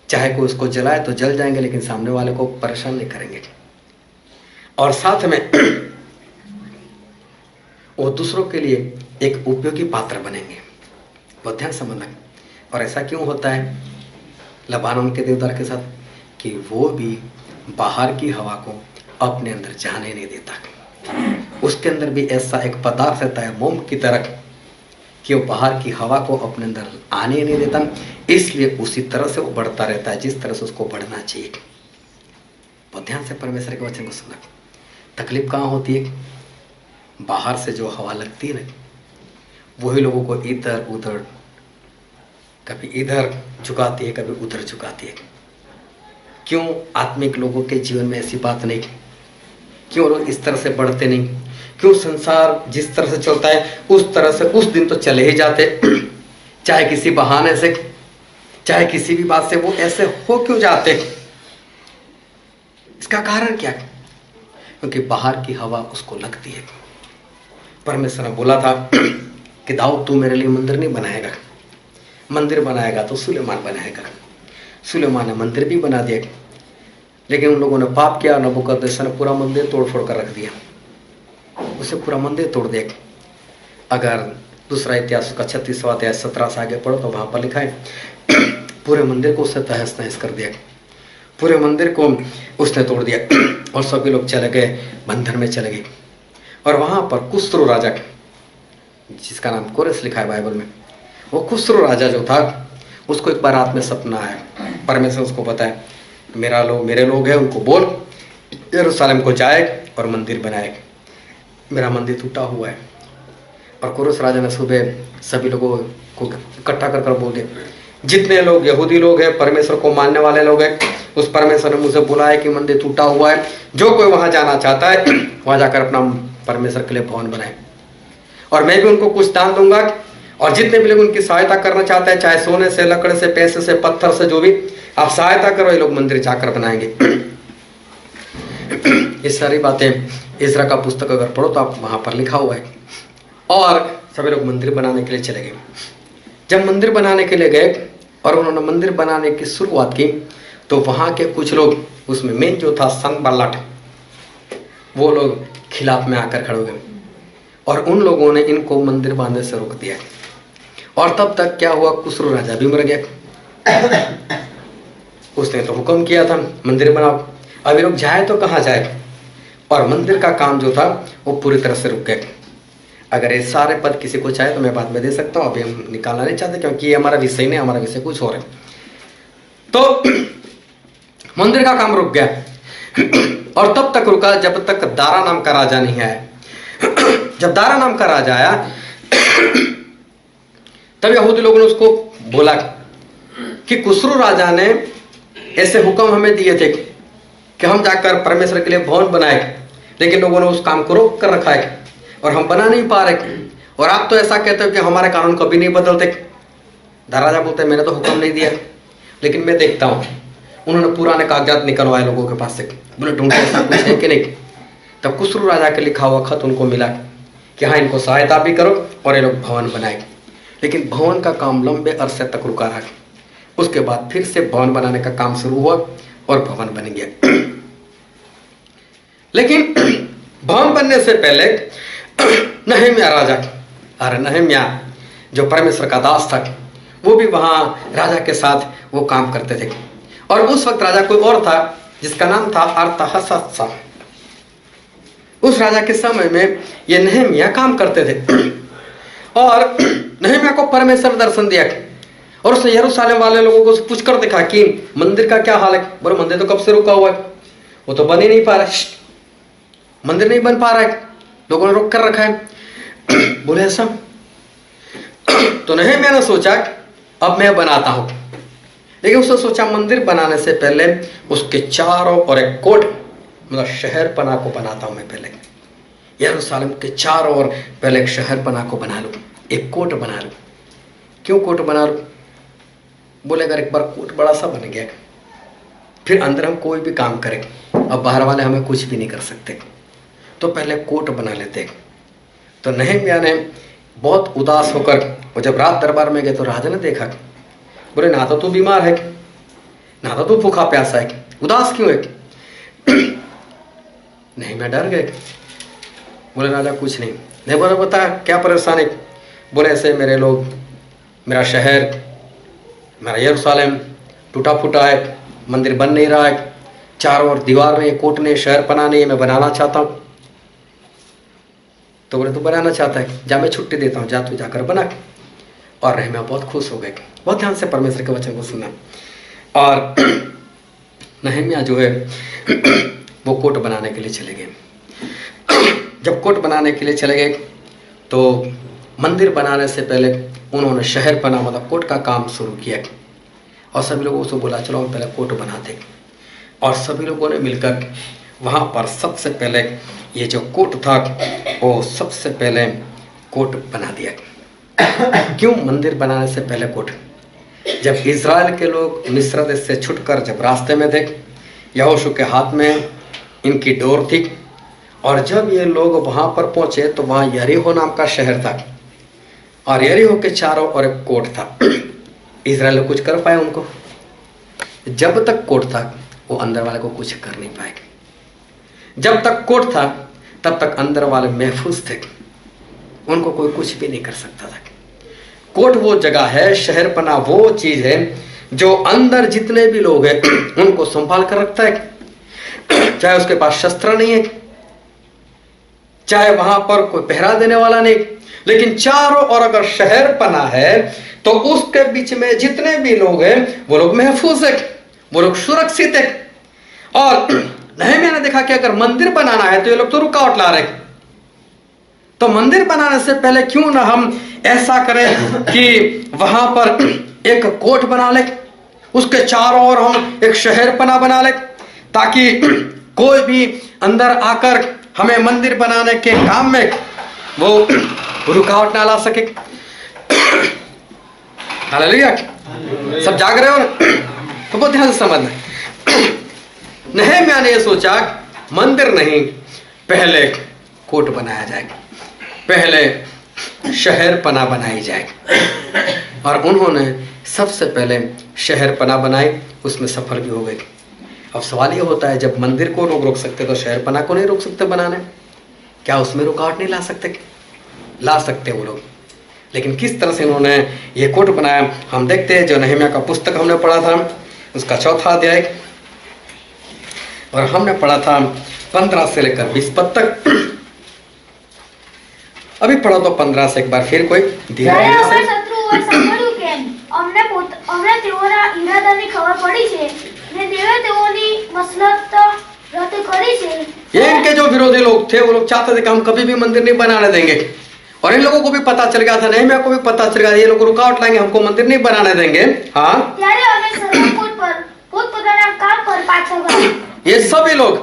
चाहे कोई उसको जलाए तो जल जाएंगे लेकिन सामने वाले को परेशान नहीं करेंगे। और साथ में वो दूसरों के लिए एक उपयोगी पात्र बनेंगे। बहुत ध्यान से समझना। और ऐसा क्यों होता है लबानोन के देवदार के साथ? कि वो भी बाहर की हवा को अपने अंदर जाने नहीं देता। उसके अंदर भी ऐसा एक पदार्थ रहता है मोम की तरह, कि वो बाहर की हवा को अपने अंदर आने नहीं देता, इसलिए उसी तरह से वो बढ़ता रहता है जिस तरह से उसको बढ़ना चाहिए। बहुत ध्यान से परमेश्वर के वचन को सुना। तकलीफ कहाँ होती है? बाहर से जो हवा लगती है ना, वही लोगों को इधर उधर, कभी इधर झुकाती है कभी उधर झुकाती है। क्यों आत्मिक लोगों के जीवन में ऐसी बात नहीं? क्यों लोग इस तरह से बढ़ते नहीं? क्यों संसार जिस तरह से चलता है उस तरह से उस दिन तो चले ही जाते, चाहे किसी बहाने से, चाहे किसी भी बात से, वो ऐसे हो क्यों जाते? इसका कारण क्या है? क्योंकि बाहर की हवा उसको लगती है। परमेश्वर ने बोला था कि दाऊद तू मेरे लिए मंदिर नहीं बनाएगा, मंदिर बनाएगा तो सुलेमान बनाएगा। सुलेमान ने मंदिर भी बना दिया, लेकिन उन लोगों ने पाप किया। नबूकदनेस्सर ने पूरा मंदिर तोड़ फोड़ कर रख दिया, उसे पूरा मंदिर तोड़ दिया। अगर दूसरा इतिहास का 36वां अध्याय 17 से आगे पढ़ो तो वहां पर लिखा है पूरे मंदिर को उसने तहस नहस कर दिया, पूरे मंदिर को उसने तोड़ दिया। और सभी लोग चले गए, बंधन में चले गए। और वहां पर कुस्रो राजा, जिसका नाम कोरेस लिखा है बाइबल में, वो कुस्रो राजा जो था, उसको एक बार रात में सपना आया। परमेश्वर उसको बताया मेरे लोग हैं, उनको बोल यरूशलेम को जाए और मंदिर बनाए, मेरा मंदिर टूटा हुआ है। और कोरेस राजा ने सुबह सभी लोगों को इकट्ठा कर बोल दिया, जितने लोग यहूदी लोग हैं, परमेश्वर को मानने वाले लोग हैं, उस परमेश्वर ने मुझे बुलाया कि मंदिर टूटा हुआ है, जो कोई वहां जाना चाहता है वहां जाकर अपना परमेश्वर के लिए भवन बनाए, और मैं भी उनको कुछ दान दूंगा, और जितने भी लोग उनकी सहायता करना चाहते हैं, चाहे सोने से, लकड़े से, पैसे से, पत्थर से, जो भी आप सहायता करो, ये लोग मंदिर जाकर बनाएंगे। ये सारी बातें इज़रा का पुस्तक अगर पढ़ो तो आप वहां पर लिखा हुआ है। और सभी लोग मंदिर बनाने के लिए चले गए। जब मंदिर बनाने के लिए गए और उन्होंने मंदिर बनाने की शुरुआत की, तो वहां के कुछ लोग, उसमें मेन जो था सनबल्लाट, वो लोग खिलाफ में आकर खड़े हो गए, और उन लोगों ने इनको मंदिर बांधने से रोक दिया। और तब तक क्या हुआ, कुस्रो राजा भी मर गया। उसने तो हुक्म किया था मंदिर बनाओ, अब ये लोग जाए तो कहाँ जाए, और मंदिर का काम जो था वो पूरी तरह से रुक गया। अगर ये सारे पद किसी को चाहे तो मैं बाद में दे सकता हूँ, अभी हम निकालना नहीं चाहते, क्योंकि ये हमारा विषय नहीं, हमारा विषय कुछ और है। तो मंदिर का काम रुक गया, और तब तक रुका जब तक दारा नाम का राजा नहीं आया। जब दारा नाम का राजा आया, तब यहूदी लोगों ने उसको बोला कि कुस्रो राजा ने ऐसे हुक्म हमें दिए थे कि हम जाकर परमेश्वर के लिए भवन बनाए, लेकिन लोगों ने उस काम को रोक कर रखा है और हम बना नहीं पा रहे, और आप तो ऐसा कहते हो कि हमारे कानून कभी नहीं बदलते। दारा राजा बोलते मैंने तो हुक्म नहीं दिया, लेकिन मैं देखता हूँ। उन्होंने पुराने कागजात निकलवाए लोगों के पास से, बोले ढूंढे ऐसा कुछ है कि नहीं। तब कुस्रो राजा के लिखा हुआ खत उनको मिला कि हाँ, इनको सहायता भी करो और ये लोग भवन बनाए। लेकिन भवन का काम लंबे अरसे तक रुका रहा। उसके बाद फिर से भवन बनाने का काम शुरू हुआ और भवन बन गया। लेकिन भवन बनने से पहले नहम्याह राजा, अरे नहम्याह जो परमेश्वर का दास था, वो भी वहां राजा के साथ वो काम करते थे। और उस वक्त राजा कोई और था जिसका नाम था अर्थहशस्ता। उस राजा के समय में ये नहम्याह काम करते थे, और नहम्याह को परमेश्वर दर्शन दिया, और उसने यरूशलेम वाले लोगों को पूछ कर देखा कि मंदिर का क्या हाल है। बोले मंदिर तो कब से रुका हुआ है, वो तो बन ही नहीं पा रहा है, मंदिर नहीं बन पा रहा है, लोगों ने रोक कर रखा है। बोले ऐसा, तो नहम्याह ने सोचा अब मैं बनाता हूं। लेकिन उसने सोचा मंदिर बनाने से पहले उसके चारों और एक कोट, मतलब शहर पना को बनाता हूं मैं पहले, यरूशलेम के चारों ओर पहले एक शहर पना को बना लूं, एक कोट बना लूं। क्यों कोट बना लूं? बोले अगर एक बार कोट बड़ा सा बन गया, फिर अंदर हम कोई भी काम करें, अब बाहर वाले हमें कुछ भी नहीं कर सकते, तो पहले कोट बना लेते। तो नहम्याह ने बहुत उदास होकर, और जब रात दरबार में गए तो राजा ने देखा, बोले ना तो तू बीमार है, ना तो तू भूखा प्यासा है, उदास क्यों है? नहम्याह डर गए। बोले राजा कुछ नहीं। नहीं बोले बता क्या परेशानी? बोले ऐसे मेरे लोग, मेरा शहर, मेरा यरूशलेम टूटा फूटा है, मंदिर बन नहीं रहा है, चारों ओर दीवार में कोट ने शहर पना नहीं है, मैं बनाना चाहता हूँ। तो बोले तू बनाना चाहता है, जा मैं छुट्टी देता हूँ, जा तू जाकर बना। और नहम्याह बहुत खुश हो गए, बहुत ध्यान से परमेश्वर के वचन को सुना। और नहम्याह जो है वो कोट बनाने के लिए चले गए। जब कोट बनाने के लिए चले गए तो मंदिर बनाने से पहले उन्होंने शहर पना, मतलब कोट का काम शुरू किया, और सभी लोगों से बोला चलो हम पहले कोट बनाते। और सभी लोगों ने मिलकर वहाँ पर सबसे पहले ये जो कोट था वो सबसे पहले कोट बना दिया। क्यों मंदिर बनाने से पहले कोट? जब इज़राइल के लोग मिस्र देश से छुटकर जब रास्ते में थे, यहोशू के हाथ में इनकी डोर थी, और जब ये लोग वहाँ पर पहुँचे तो वहाँ यरीहो नाम का शहर था, और यरीहो के चारों ओर एक कोट था। इज़राइल कुछ कर पाए उनको? जब तक कोट था वो अंदर वाले को कुछ कर नहीं पाएगा। जब तक कोट था तब तक अंदर वाले महफूज थे, उनको कोई कुछ भी नहीं कर सकता था। कोट वो जगह है, शहरपना वो चीज है जो अंदर जितने भी लोग हैं उनको संभाल कर रखता है। चाहे उसके पास शस्त्र नहीं है, चाहे वहां पर कोई पहरा देने वाला नहीं, लेकिन चारों ओर अगर शहर बना है तो उसके बीच में जितने भी लोग हैं वो लोग महफूज है, वो लोग सुरक्षित है। और नहम्याह ने देखा कि अगर मंदिर बनाना है तो ये लोग तो रुकावट ला रहे, तो मंदिर बनाने से पहले क्यों ना हम ऐसा करें कि वहां पर एक कोट बना ले, उसके चारों ओर हम एक शहरपना बना ले, ताकि कोई भी अंदर आकर हमें मंदिर बनाने के काम में वो रुकावट ना ला सके। हालेलुया। सब जाग रहे हो ना? तो बहुत ध्यान से समझना। नहम्याह ने यह सोचा मंदिर नहीं, पहले कोट बनाया जाए, पहले शहरपना बनाई जाए, और उन्होंने सबसे पहले शहरपना बनाई, उसमें सफल भी हो गए। अब सवाल ये होता है, जब मंदिर को लोग रोक सकते तो शहरपना को नहीं रोक सकते बनाने? क्या उसमें रुकावट नहीं ला सकते? ला सकते वो लोग, लेकिन किस तरह से उन्होंने ये कोट बनाया हम देखते हैं। जो नहम्याह का पुस्तक हमने पढ़ा था उसका 4था अध्याय, और हमने पढ़ा था 15 से लेकर 20 पद तक। अभी पढ़ो तो 15 से एक बार फिर कोई धीरे ત્યારે धीरे અમારા से। શત્રુઓએ સાંભળ્યું કે અમને તેઓના ઈરાદાની ખબર પડી છે ને દેવે તેઓની મસલત રદ કરી છે। ये इनके जो विरोधी लोग थे वो लोग चाहते थे कि हम कभी भी मंदिर नहीं बनाने देंगे, और इन लोगों को भी पता चल गया था, नहम्याह को भी पता चल गया ये लोग रुकावट लाएंगे, हमको मंदिर नहीं बनाने देंगे। हाँ, ત્યારે અમે સર્વકોટ પર પોતપોતાના કામ પર પાછા ગયા। ये सभी लोग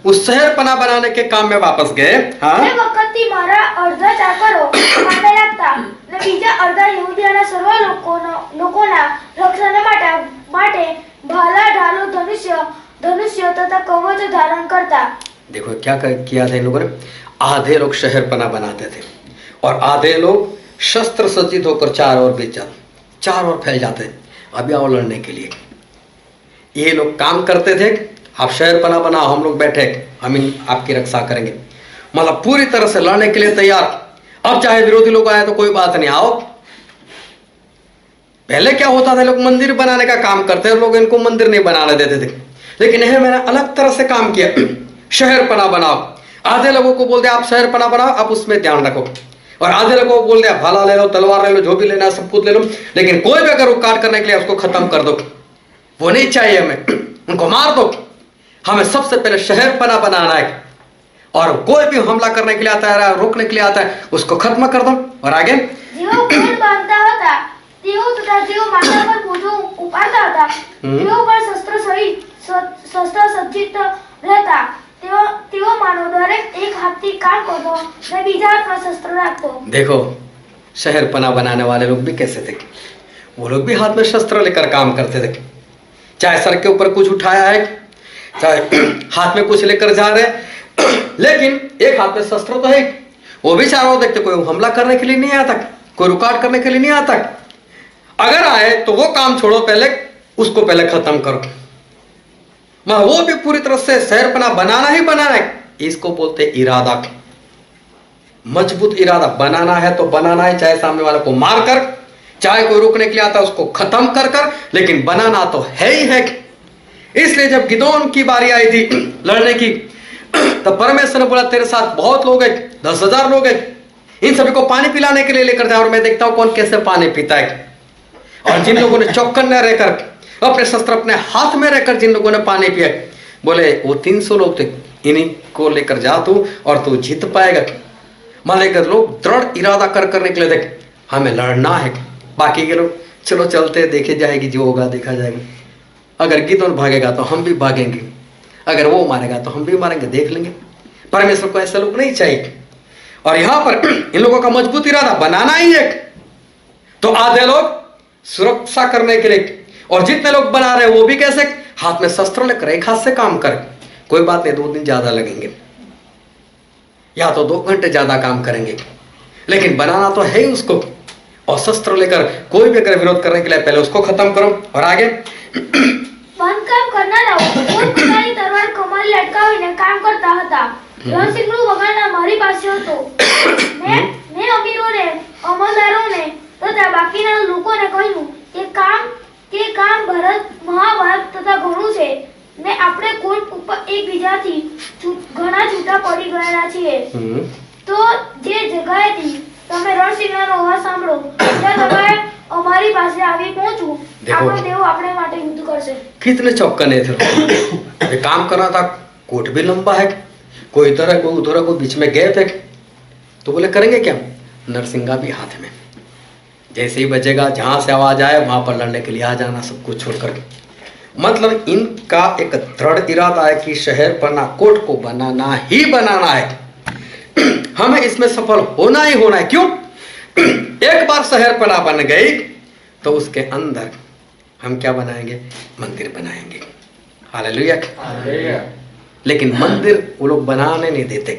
उस शहरपना बनाने के काम में वापस गए। हाँ, તે વખતથી મારા અડધા ચાકરો કામે લાગતા ને બીજા અડધા યહૂદીયાના સર્વ લોકોના રક્ષણ માટે ભાલા ઢાલો ધનુષ્ય તથા કવચ ધારણ કરતા। देखो क्या किया था इन लोगों ने। आधे लोग शहरपना बनाते थे और आधे लोग शस्त्र सज्जित होकर चार ओर फैल जाते अभी आओ लड़ने के लिए। ये लोग काम करते थे, आप शहरपना बनाओ, हम लोग बैठे, हम आपकी रक्षा करेंगे, मतलब पूरी तरह से लड़ने के लिए तैयार। अब चाहे विरोधी लोग आए तो कोई बात नहीं, आओ। पहले क्या होता था, लोग मंदिर बनाने का काम करते थे, लोग इनको मंदिर नहीं बनाने देते थे, लेकिन यह मैंने अलग तरह से काम किया। शहरपना बनाओ, आधे लोगों को बोल दिया आप शहरपना बनाओ, आप उसमें ध्यान रखो, और आधे लोगों को बोल दिया भाला ले लो, तलवार ले लो, जो भी लेना है सब कुछ ले लो, लेकिन कोई भी अगर वो काट करने के लिए उसको खत्म कर दो, वो नहीं चाहिए हमें, उनको मार दो। हमें सबसे पहले शहरपना बनाना है, और कोई भी हमला करने के लिए आता है, रोकने के लिए आता है, उसको खत्म कर दो। और आगे જેઓ કોટ બાંધતા હતા તેઓ તથા જેઓ માથા પર બોજો ઉપાડતા હતા તેઓ પર શસ્ત્ર સજ્જિત રહેતા। તેઓ માનો દરેક એક હાથથી કામ કરતો ને બીજા હાથમાં શસ્ત્ર રાખતો। देखो शहरपना बनाने वाले लोग भी कैसे थे, वो लोग भी हाथ में शस्त्र लेकर काम करते थे, चाहे सर के ऊपर कुछ उठाया है, चाहे हाथ में कुछ लेकर जा रहे हैं, लेकिन एक हाथ में शस्त्र तो है। वो भी चारों देखते, कोई हमला करने के लिए नहीं आता, कोई रुकावट करने के लिए नहीं आता। अगर आए तो वो काम छोड़ो, पहले उसको पहले खत्म करो। वो भी पूरी तरह से शहरपना बनाना ही बनाना है। इसको बोलते इरादा, मजबूत इरादा। बनाना है तो बनाना है, चाहे सामने वाले को मारकर, चाहे कोई रोकने के लिए आता है उसको खत्म कर, लेकिन बनाना तो है ही है। इसलिए जब गिदोन की बारी आई थी लड़ने की, तब परमेश्वर ने बोला तेरे साथ बहुत लोग हैं, 10,000 लोग हैं, इन सभी को पानी पिलाने के लिए लेकर जाओ, और मैं देखता हूं कौन कैसे पानी पीता है। और जिन लोगों ने चौकन्ने रहकर अपने शस्त्र अपने हाथ में रहकर जिन लोगों ने पानी पिया, बोले वो 300 लोग थे, इन्हीं को लेकर जा तू और तू जीत पाएगा। मान लेकर लोग दृढ़ इरादा करने के लिए देख हमें लड़ना है, बाकी के लोग चलो चलते देखे जाएगी, जो होगा देखा जाएगा। अगर गिदोन भागेगा तो हम भी भागेंगे, अगर वो मारेगा तो हम भी मारेंगे, देख लेंगे। परमेश्वर को ऐसे लोग नहीं चाहिए। और यहां पर इन लोगों का मजबूत इरादा बनाना ही है, तो आधे लोग सुरक्षा करने के लिए, और जितने लोग बना रहे वो भी कैसे, हाथ में शस्त्र लेकर एक हाथ से काम करें। कोई बात नहीं, 2 दिन ज्यादा लगेंगे या तो 2 घंटे ज्यादा काम करेंगे, लेकिन बनाना तो है ही उसको। और शस्त्र लेकर कोई भी अगर विरोध करने के लिए पहले उसको खत्म करो। और आगे બાંધકામ કરનારાઓ પોતપોતાની તલવાર કમરે લટકાવીને કામ કરતા હતા। રણસિંગનું વગાડનાર મારી પાસે હતો। મેં અમીરોને, અમલદારોને તથા બાકીના લોકોને કહ્યું કે કામ મહાભારત તથા ઘણું છે ને આપણે કોઈ ઉપર એકબીજાથી ઘણા છૂટા પડી ગયેલા છીએ। જગ્યાએથી તમે રણસિંહાનો અવાજ સાંભળો ત્યાં તમારે અમારી પાસે આવી પહોંચવું. देखो। આપણો દેવ આપણે માટે યુદ્ધ કરશે. कितने चौकने थे लोग। ये काम करना था, कोट भी लंबा है, कोई इधर है कोई उधर है, कोई बीच में गैप है, तो बोले करेंगे क्या? नरसिंगा भी हाथ में, जैसे ही बजेगा जहां से आवाज आए वहां पर लड़ने के लिए आ जाना, सब कुछ छोड़कर। मतलब इनका एक दृढ़ इरादा है कि शहरपना कोट को बनाना ही बनाना है, हमें इसमें सफल होना ही होना है। क्यों? एक बार शहरपना बन गई तो उसके अंदर हम क्या बनाएंगे? मंदिर बनाएंगे। हालेलुया। लेकिन मंदिर वो लोग बनाने नहीं देते।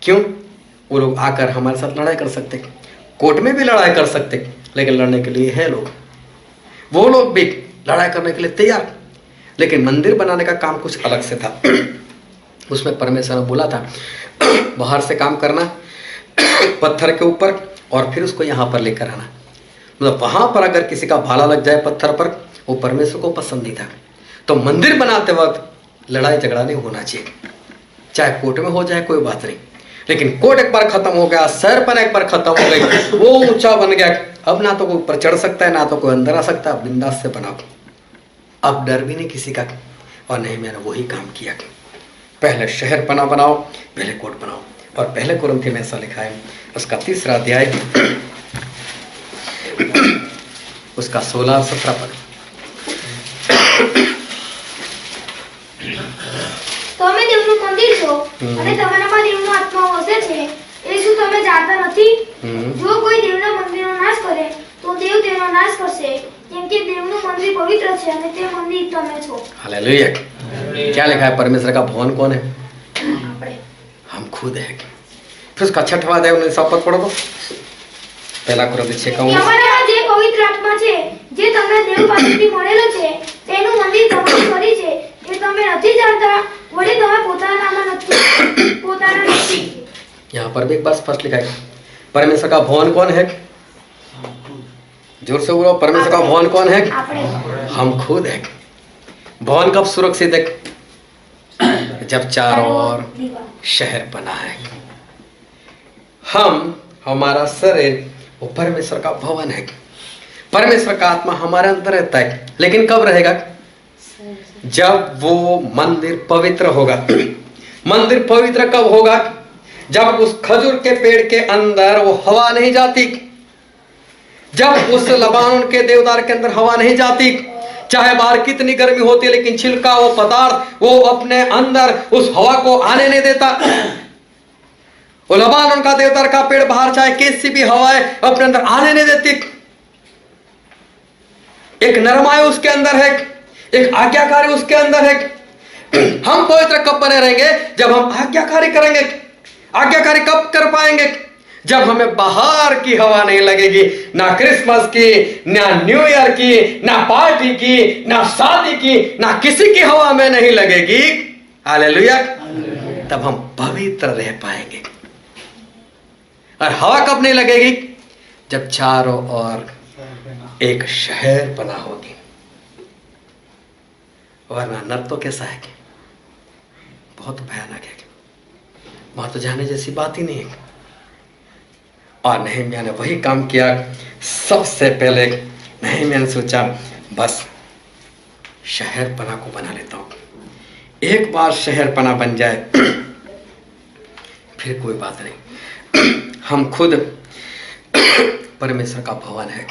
क्यों? वो लोग आकर हमारे साथ लड़ाई कर सकते, कोर्ट में भी लड़ाई कर सकते, लेकिन लड़ने के लिए है लोग, वो लोग भी लड़ाई करने के लिए तैयार, लेकिन मंदिर बनाने का काम कुछ अलग से था। उसमें परमेश्वर ने बोला था बाहर से काम करना पत्थर के ऊपर और फिर उसको यहाँ पर लेकर आना। मतलब वहां पर अगर किसी का भाला लग जाए पत्थर पर, वो परमेश्वर को पसंद नहीं था। तो मंदिर बनाते वक्त लड़ाई झगड़ा नहीं होना चाहिए, चाहे कोर्ट में हो जाए कोई बात नहीं, लेकिन कोर्ट एक बार खत्म हो गया, शहरपना एक बार खत्म हो गई, वो ऊंचा बन गया, अब ना तो कोई ऊपर चढ़ सकता है ना तो कोई अंदर आ सकता है। बिंदास से बनाओ, अब डर भी नहीं किसी का। और नहीं, मैंने वही काम किया, पहले शहरपना बनाओ, पहले कोर्ट बनाओ। और पहले कुरिन्थी में ऐसा लिखा है, उसका 3रा अध्याय उसका 16 और 17 पद। તમે દેવનું મંદિર છો અને તમારામાં દેવનો આત્મા વસે છે, એ શું તમે જાણતા નથી? જો કોઈ દેવના મંદિરનો નાશ કરે તો દેવ તેનો નાશ કરશે, કેમ કે દેવનું મંદિર પવિત્ર છે અને તે મંદિર તમે છો. हालेलुया। क्या लिखा है? परमेश्वर का भवन कौन है? આપણે हम खुद है। फिर उसका 6वां अध्याय 19 पद पढ़ो तो। पहला कुरिन्थी 6 का 19। તમારામાં જે પવિત્ર આત્મા છે, જે તમને દેવ પાસેથી મળેલો છે, તેનું મંદિર તમારું કરી છે, એ તમે નથી જાણતા? વળી તમે પોતાના નથી. यहाँ पर भी एक बार स्पष्ट लिखा है, परमेश्वर का भवन कौन है? जोर से बोलो, परमेश्वर का भवन कौन है? આપણે हम खुद है। भवन कब सुरक्षित है? जब चारों ओर शहर बना है। हम, हमारा शरीर वो परमेश्वर का भवन है, परमेश्वर का आत्मा हमारे अंदर रहता है, लेकिन कब रहेगा? जब वो मंदिर पवित्र होगा। मंदिर पवित्र कब होगा? जब उस खजूर के पेड़ के अंदर वो हवा नहीं जाती, जब उस लबानोन के देवदार के अंदर हवा नहीं जाती, चाहे बाहर कितनी गर्मी होती है, लेकिन छिलका वो पदार्थ वो अपने अंदर उस हवा को आने नहीं देता। वो लबानोन का देवदार का पेड़ बाहर चाहे कैसी भी हवाएं अपने अंदर आने नहीं देती। एक नरमाई उसके अंदर है, एक आज्ञाकारी उसके अंदर है। हम पवित्र कब बने रहेंगे? जब हम आज्ञाकारी करेंगे। आज्ञाकारी कब कर पाएंगे? जब हमें बाहर की हवा नहीं लगेगी, ना क्रिसमस की, ना न्यू ईयर की, ना पार्टी की, ना शादी की, ना किसी की हवा में नहीं लगेगी। हालेलुया। तब हम पवित्र रह पाएंगे। और हवा कब नहीं लगेगी? जब चारों ओर एक शहर बना होगी। वरना नर तो कैसा है कि बहुत भयानक है, वहां तो जाने जैसी बात ही नहीं है। और नहम्याह ने वही काम किया। सबसे पहले नहम्याह ने सोचा बस शहरपना को बना लेता हूं, एक बार शहरपना बन जाए फिर कोई बात नहीं। हम खुद परमेश्वर का भवन है।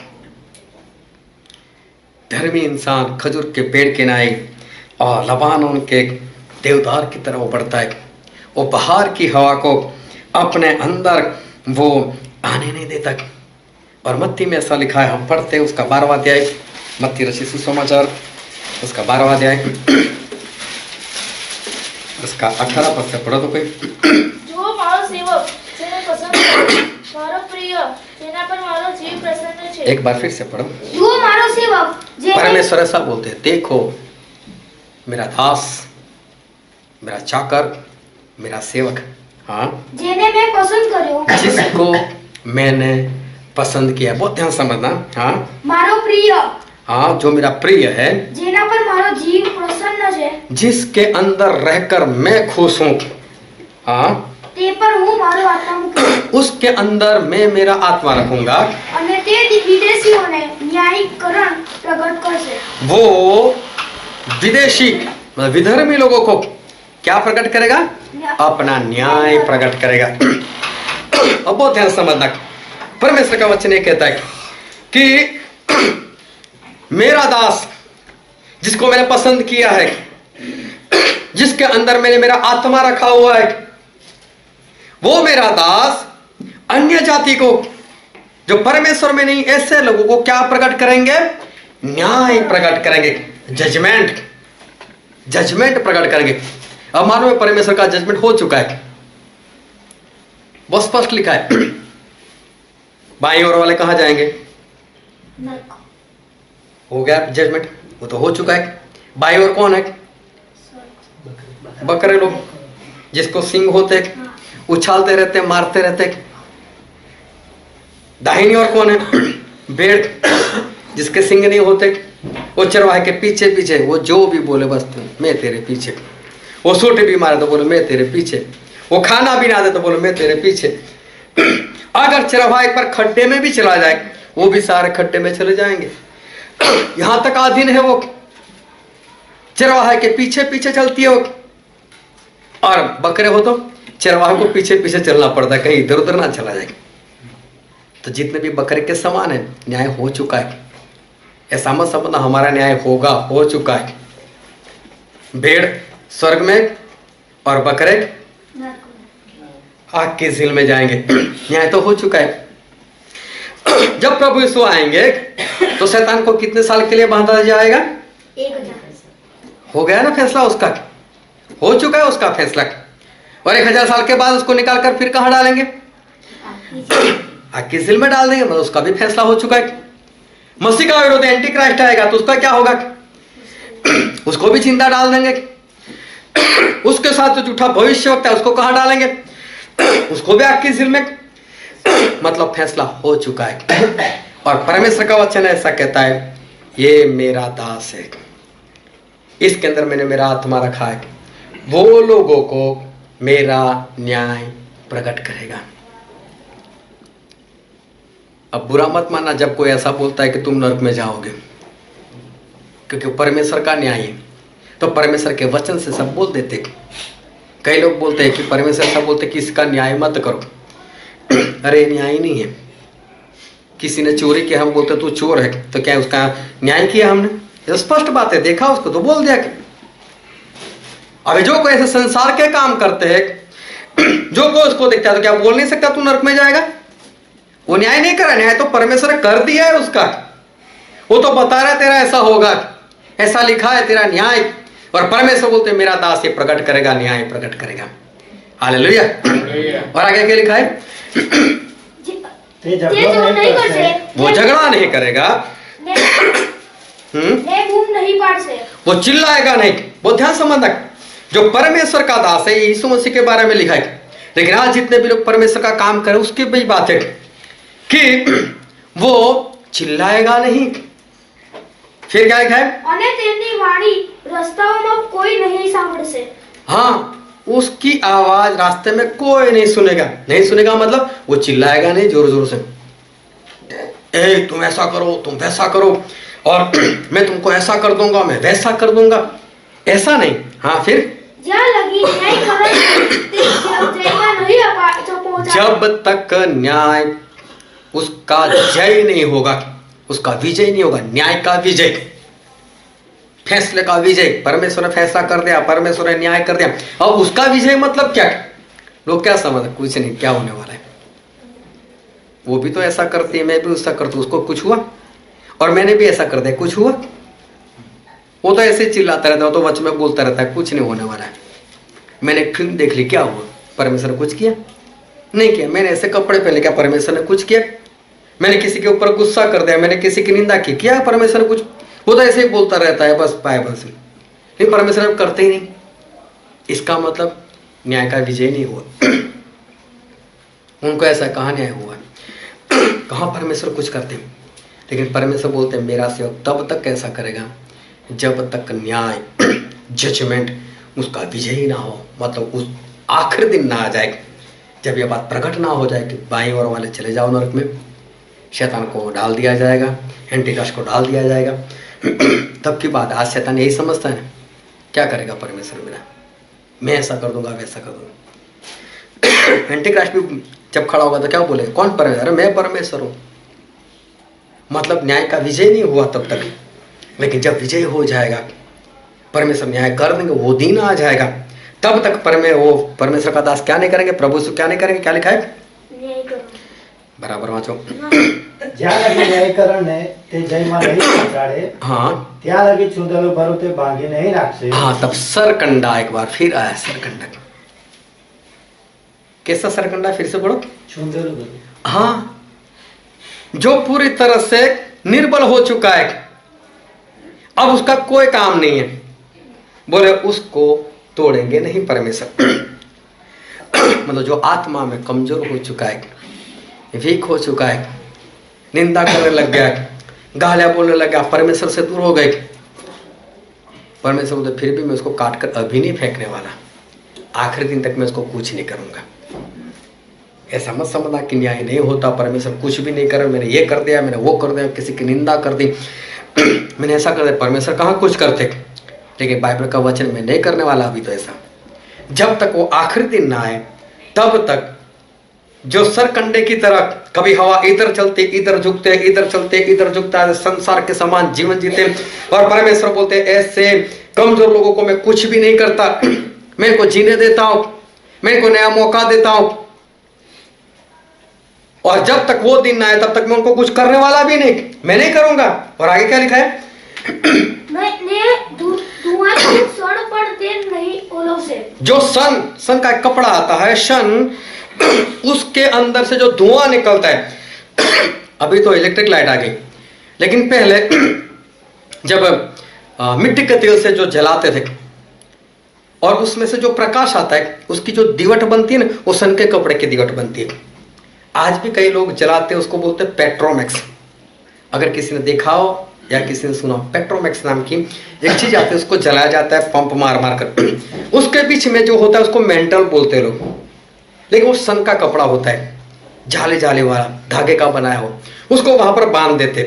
धर्मी इंसान खजूर के पेड़ के नाई और लबानोन के देवदार की तरह वो बढ़ता है। वो बाहर की हवा को अपने अंदर वो आने नहीं देता। और मत्ती में ऐसा लिखा है, हम पढ़ते हैं उसका 12वां अध्याय, मत्ती रचित सुसमाचार उसका 12वां अध्याय उसका 18 पद से पढ़ो तो कोई। જો મારો સેવક જેને પસંદ છે, મારો પ્રિય જેના પર મારો જીવ પ્રસન્ન છે. एक बार फिर से पढ़ो। જુઓ મારો સેવક જે परमेश्वर ऐसा बोलते हैं, देखो मेरा दास, मेरा चाकर, मेरा सेवक, हाँ, જેને મેં પસંદ કર્યો, जिसको मैंने पसंद किया। बहुत ध्यान समझना। हाँ મારો પ્રિય हाँ, जो मेरा प्रिय है, જેના પર મારો જીવ પ્રસન્ન છે, जिसके अंदर रहकर मैं खुश हूँ, हाँ, તે પર હું મારો આત્મા મૂકીશ. उसके अंदर मैं मेरा आत्मा रखूंगा। અને તે વિદેશીઓને ન્યાયીકરણ પ્રગટ કરશે। वो विदेशी मतलब विधर्मी लोगों को क्या प्रकट करेगा? अपना न्याय प्रकट करेगा। अब बहुत ध्यान समझना, परमेश्वर का वचन ये कहता है कि मेरा दास जिसको मैंने पसंद किया है, जिसके अंदर मैंने मेरा आत्मा रखा हुआ है, वो मेरा दास अन्य जाति को जो परमेश्वर में नहीं ऐसे लोगों को क्या प्रकट करेंगे? न्याय प्रकट करेंगे, जजमेंट प्रकट करेंगे। अब मानो में परमेश्वर का जजमेंट हो चुका है, बहुत स्पष्ट लिखा है। बाईं ओर वाले कहां जाएंगे? हो गया जजमेंट, वो तो हो चुका है। बाईं ओर कौन है? बकरे लोग जिसको सिंग होते, उछालते रहते, मारते रहते। दाहिनी ओर कौन है? भेड़ जिसके सिंग नहीं होते, वो चरवाहे के पीछे पीछे, वो जो भी बोले बस मैं तेरे पीछे। वो सूटे भी मारे तो बोले मैं तेरे पीछे। वो खाना भी ना दे तो बोले मैं तेरे पीछे। अगर चरवाहे पर खड्डे में भी चला जाए, वो भी सारे खड्डे में चले जाएंगे। यहां तक अधीन है वो, चरवाहे के पीछे पीछे चलती है वो। और बकरे हो तो चरवाहे को पीछे पीछे चलना पड़ता है, कहीं इधर उधर ना चला जाए। तो जितने भी बकरे के समान है, न्याय हो चुका है। ऐसा मत समझना हमारा न्याय होगा, हो चुका है। भेड़ स्वर्ग में और बकरे आग के झील में जाएंगे। न्याय तो हो चुका है। जब प्रभु यीशु आएंगे तो शैतान को कितने साल के लिए बांधा जाएगा? 1000। हो गया ना फैसला उसका, हो चुका है उसका फैसला। और 1000 साल के बाद उसको निकाल कर फिर कहां डालेंगे? आग के झील में डाल देंगे, मतलब उसका भी फैसला हो चुका है। मसीह का विरोधी एंटी क्राइस्ट आएगा तो उसका क्या होगा? उसको भी चिंता डाल देंगे। उसके साथ जो झूठा भविष्यवक्ता है उसको कहां डालेंगे? उसको भी आग के झील में। मतलब फैसला हो चुका है। और परमेश्वर का वचन ऐसा कहता है, ये मेरा दास है, इसके अंदर मैंने मेरा आत्मा रखा है, वो लोगों को मेरा न्याय प्रकट करेगा। अब बुरा मत मानना जब कोई ऐसा बोलता है कि तुम नरक में जाओगे, क्योंकि परमेश्वर का न्याय है। तो परमेश्वर के वचन से सब बोल देते। कई लोग बोलते हैं कि परमेश्वर ऐसा बोलते कि इसका न्याय मत करो। अरे न्याय नहीं है। किसी ने चोरी किया, हम बोलते तू चोर है, तो क्या उसका न्याय किया हमने? ये स्पष्ट बात है, देखा उसको तो बोल दिया। अभी जो कोई ऐसे संसार के काम करते हैं, जो कोई उसको देखता है तो क्या बोल नहीं सकता तू नरक में जाएगा? वो न्याय नहीं करा, न्याय तो परमेश्वर कर दिया है उसका। वो तो बता रहा है तेरा ऐसा होगा, ऐसा लिखा है तेरा न्याय। और परमेश्वर बोलते मेरा दास ये प्रकट करेगा, न्याय प्रकट करेगा। हालेलुया। और आगे क्या लिखा है? वो झगड़ा नहीं करेगा, वो चिल्लाएगा नहीं। बहुत ध्यान समझना, जो परमेश्वर का दास है, यीशु मसीह के बारे में लिखा है। लेकिन आज जितने भी लोग परमेश्वर का काम करें उसकी भी बात है कि वो चिल्लाएगा नहीं। फिर क्या लिखा है? અને તેમની વાણી રસ્તાઓમાં કોઈ નહીં સાંભળશે। हाँ, उसकी आवाज रास्ते में कोई नहीं सुनेगा। नहीं सुनेगा मतलब वो चिल्लाएगा नहीं जोर जोर से, ए तुम ऐसा करो, तुम वैसा करो, और मैं तुमको ऐसा कर दूंगा, मैं वैसा कर दूंगा, ऐसा नहीं। हाँ फिर જ્યાં લગી ન્યાયકરણ તે જયમાં નહીં પહોંચાડે। जब तक न्याय उसका जय नहीं होगा, उसका विजय नहीं होगा। न्याय का विजय, फैसले का विजय। परमेश्वर ने फैसला कर दिया, परमेश्वर ने न्याय कर दिया। अब उसका विजय मतलब क्या? लोग क्या समझते? कुछ नहीं, क्या होने वाला है? वो भी तो ऐसा करती है, मैं भी उसका करता हूँ, उसको कुछ हुआ? और मैंने भी ऐसा कर दिया, कुछ हुआ? वो तो ऐसे चिल्लाता रहता है, तो वच में बोलता रहता है, कुछ नहीं होने वाला है। मैंने फिल्म देख ली, क्या हुआ? परमेश्वर ने कुछ किया? नहीं किया। मैंने ऐसे कपड़े पहने, क्या परमेश्वर ने कुछ किया? मैंने किसी के ऊपर गुस्सा कर दिया, मैंने किसी की निंदा की, क्या परमेश्वर ने कुछ? वो तो ऐसे ही बोलता रहता है, बस पाए बस। नहीं, परमेश्वर करते ही नहीं। इसका मतलब न्याय का विजय नहीं हुआ। उनको ऐसा कहाँ न्याय हुआ? कहाँ परमेश्वर कुछ करते हैं? लेकिन परमेश्वर बोलते हैं मेरा सेवक तब तक कैसा करेगा जब तक न्याय, जजमेंट उसका विजय ही ना हो, मतलब उस आखिरी दिन ना आ जाए जब यह बात प्रकट ना हो जाए कि बाईं ओर वाले चले जाओ नरक में, शैतान को डाल दिया जाएगा, एंटीक्राइस्ट को डाल दिया जाएगा, तब की बात। आज शैतान यही समझता है, क्या करेगा परमेश्वर मेरा, मैं ऐसा कर दूंगा वैसा कर दूंगा। एंटीक्राइस्ट भी जब खड़ा होगा तो क्या बोलेगा, कौन परमेश्वर? मैं परमेश्वर हूं। मतलब न्याय का विजय नहीं हुआ तब तक, लेकिन जब विजय हो जाएगा, परमेश्वर न्याय कर देंगे, वो दिन आ जाएगा, तब तक परमेश्वर का दास क्या नहीं करेंगे, प्रभु से क्या नहीं करेंगे। क्या लिखा है? न्याय करो। बराबर वाँचो। જ્યાં લગી ન્યાયકરણ ને તે જયમાં નહીં પહોંચાડે, हाँ ત્યાં લગી ચૂંદેલું ભરું તે ભાંગી નહીં રાખશે। हाँ, तब सरकंडा एक बार फिर आया। सरकंडा कैसा सरकंडा? फिर से पढ़ो। ચૂંદેલું ભરું। हाँ, जो पूरी तरह से निर्बल हो चुका है, अब उसका कोई काम नहीं है, बोले उसको तोड़ेंगे नहीं परमेश्वर। मतलब जो आत्मा में कमजोर हो चुका है, वीक हो चुका है, निंदा करने लग गया, गालियां बोलने लग गया, परमेश्वर से दूर हो गए, परमेश्वर बोलते फिर भी मैं उसको काट कर अभी नहीं फेंकने वाला, आखिरी दिन तक मैं उसको कुछ नहीं करूंगा। ऐसा मत समझना कि न्याय नहीं होता, परमेश्वर कुछ भी नहीं करे, मैंने ये कर दिया, मैंने वो कर दिया, किसी की निंदा कर दी, मैंने ऐसा कर दिया। परमेश्वर कहाँ कुछ करते, लेकिन बाइबल का वचन मैं नहीं करने वाला अभी तो ऐसा। जब तक वो आखिरी दिन ना आए तब तक जो सरकंडे की तरह कभी हवा इधर चलते इधर झुकते, इधर चलते इधर झुकता है, संसार के समान जीवन जीते, और परमेश्वर बोलते ऐसे कमजोर लोगों को मैं कुछ भी नहीं करता, मैं इनको जीने देता हूं, मैं इनको नया मौका देता हूं, और जब तक वो दिन ना आए तब तक मैं उनको कुछ करने वाला भी नहीं, मैं नहीं करूंगा। और आगे क्या लिखा है? धुआं सड़ पड़ते नहीं ओलों से। जो सन का एक कपड़ा आता है, सन, उसके अंदर से जो धुआं निकलता है, अभी तो इलेक्ट्रिक लाइट आ गई, लेकिन पहले जब मिट्टी के तेल से जो जलाते थे और उसमें से जो प्रकाश आता है, उसकी जो दीवट बनती है ना, वो सन के कपड़े की दीवट बनती है। आज भी कई लोग जलाते हैं, उसको बोलते हैं पेट्रोमैक्स। अगर किसी ने देखा हो या किसी ने सुना, पेट्रोमैक्स नाम की एक चीज आती है, उसको जलाया जाता है पंप मार मार कर, उसके बीच में जो होता है उसको मेंटल बोलते हैं लोग, लेकिन वो सन का कपड़ा होता है, जाले जाले वाला, धागे का बनाया हो, उसको वहां पर बांध देते।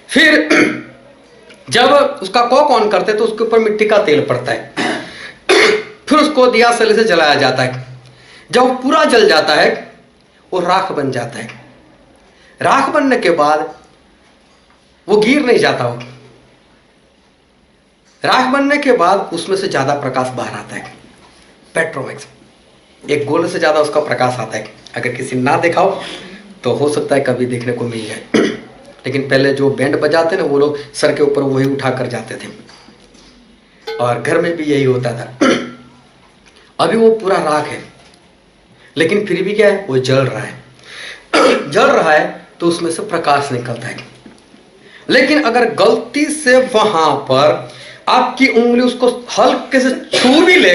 फिर जब उसका कॉक ऑन करते तो उसके ऊपर मिट्टी का तेल पड़ता है, फिर उसको दिया सले से जलाया जाता है। जब वो पूरा जल जाता है वो राख बन जाता है। राख बनने के बाद वो गिर नहीं जाता, वो राख बनने के बाद उसमें से ज्यादा प्रकाश बाहर आता है। पेट्रोमैक्स, एक गोले से ज्यादा उसका प्रकाश आता है। अगर किसी ने ना देखा हो तो हो सकता है कभी देखने को मिल जाए, लेकिन पहले जो बैंड बजाते ना, वो लोग सर के ऊपर वही उठा कर जाते थे, और घर में भी यही होता था। अभी वो पूरा राख है, लेकिन फिर भी क्या है, वो जल रहा है। जल रहा है तो उसमें से प्रकाश निकलता है। लेकिन अगर गलती से वहां पर आपकी उंगली उसको हल्के से छू भी ले,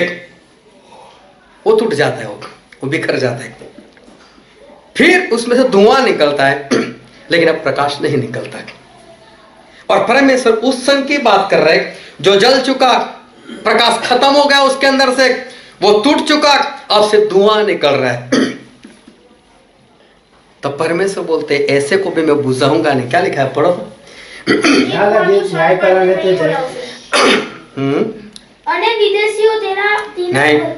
वो टूट जाता है, वो बिखर जाता है। फिर उसमें से धुआं निकलता है, लेकिन अब प्रकाश नहीं निकलता। और परमेश्वर उस सन की बात कर रहे जो जल चुका, प्रकाश खत्म हो गया उसके अंदर से, वो टूट चुका, अब से धुआं निकल रहा है। तब परमेश्वर बोलते ऐसे को भी मैं बुझाऊंगा नहीं। क्या लिखा है, पढ़ो। જ્યાં લગી ન્યાયકરણ ને તે જય અને વિદેશીઓ તેના નહીં.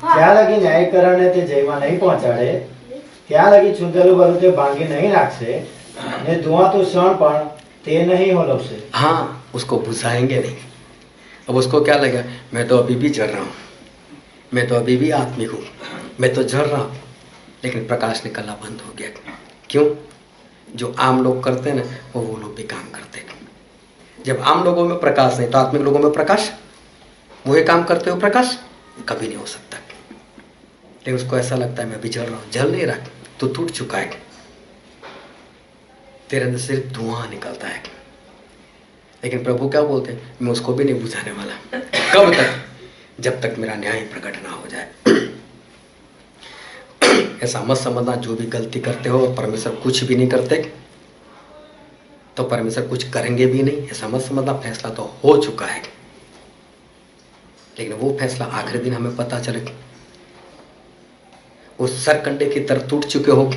જ્યાં લગી ન્યાયકરણ ને તે જયમાં નહીં પહોંચાડે, ત્યાં લગી ચૂંદેલું ભરું તે ભાંગી નહીં રાખશે, ને ધુઆતું શણ પણ તે નહીં હોલવશે। हाँ, उसको बुझाएंगे नहीं। अब उसको क्या लगेगा, मैं तो अभी भी जल रहा हूँ, मैं तो अभी भी आत्मिक हूँ, मैं तो जल रहा हूँ, लेकिन प्रकाश निकलना बंद हो गया। क्यों? जो आम लोग करते हैं ना, वो लोग भी काम करते हैं। जब आम लोगों में प्रकाश नहीं तो आत्मिक लोगों में प्रकाश, वही काम करते हो प्रकाश कभी नहीं हो सकता। लेकिन उसको ऐसा लगता है मैं भी जल रहा हूँ, जल नहीं रहा, तो टूट चुका है, तेरे अंदर सिर्फ धुआं निकलता है। लेकिन प्रभु क्या बोलते हैं, मैं उसको भी नहीं बुझाने वाला। कब तक? जब तक मेरा न्याय प्रकट ना हो जाए। ऐसा मत समझना जो भी गलती करते हो परमेश्वर कुछ भी नहीं करते, तो परमेश्वर कुछ करेंगे भी नहीं, ऐसा मत समझना। फैसला तो हो चुका है, लेकिन वो फैसला आखिरी दिन हमें पता चले। उस सरकंडे की तरह टूट चुके हो।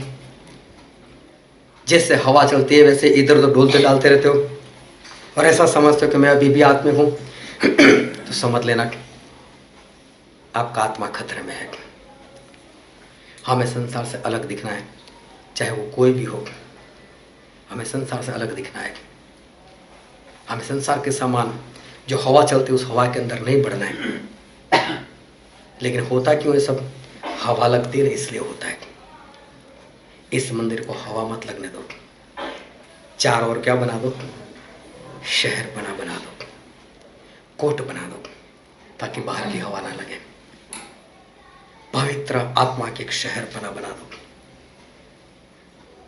जैसे हवा चलती है वैसे इधर उधर डोलते डालते रहते हो और ऐसा समझते हो कि मैं अभी भी आत्मा हूं। तो समझ लेना कि आपका आत्मा खतरे में है। हमें संसार से अलग दिखना है, चाहे वो कोई भी हो। हमें संसार से अलग दिखना है। हमें संसार के समान जो हवा चलती है उस हवा के अंदर नहीं बढ़ना है। लेकिन होता क्यों है सब? हवा लगती है इसलिए होता है। इस मंदिर को हवा मत लगने दो। चारों ओर क्या बना दो? शहर बना दो, कोट बना दो, ताकि बाहर की हवा ना लगे। पवित्र आत्मा के एक शहर बना दो।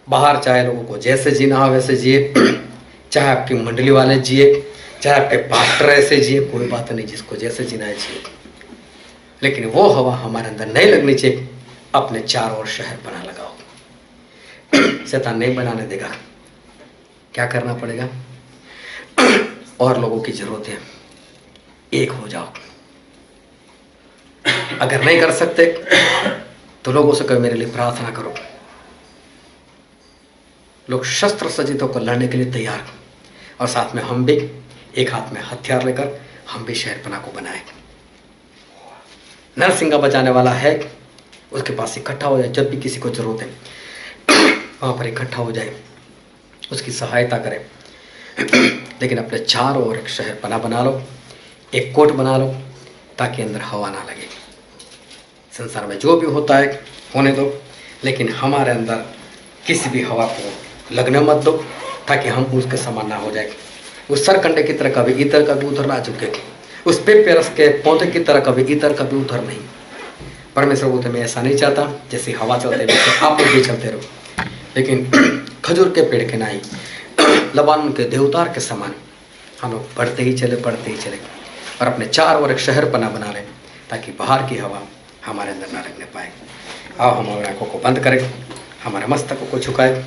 बाहर चाहे लोगों को जैसे जीना हो वैसे जिए, चाहे आपकी मंडली वाले जिए, चाहे आपके पास्टर ऐसे जिए, कोई बात नहीं, जिसको जैसे जीना है जिए। लेकिन वो हवा हमारे अंदर नहीं लगनी चाहिए। अपने चारों ओर शहर बना लगाओ। शैतान नहीं बनाने देगा। क्या करना पड़ेगा? और लोगों की जरूरत है, एक हो जाओ। अगर नहीं कर सकते तो लोगों से कहो मेरे लिए प्रार्थना करो। लोग शस्त्र सज्जित होकर लड़ने के लिए तैयार, और साथ में हम भी एक हाथ में हथियार लेकर हम भी शहरपना को बनाए। नरसिंगा बजाने वाला है, उसके पास इकट्ठा हो जाए। जब भी किसी को जरूरत है वहां पर इकट्ठा हो जाए, उसकी सहायता करें। लेकिन अपने चारों ओर एक शहरपना बना लो, एक कोट बना लो, ताकि अंदर हवा ना लगे। संसार में जो भी होता है होने दो, लेकिन हमारे अंदर किसी भी हवा को लगने मत दो, ताकि हम उसके समान ना हो जाए। उस सरकंडे की तरह कभी इधर कभी उधर ना झुके, उस पेपरस के पौधे की तरह कभी इधर कभी उधर नहीं। परमेश्वर बोलते मैं ऐसा नहीं चाहता, जैसे हवा चलते वैसे आप लोग भी चलते रहो। लेकिन खजूर के पेड़ के नहीं, लबानोन के देवदार के समान हम लोग बढ़ते ही चले और अपने चारों ओर एक शहरपना बना लें, ताकि बाहर की हवा हमारे अंदर ना लगने पाए। आओ हम हमारी आंखों को बंद करें, हमारे मस्तकों को झुकाए।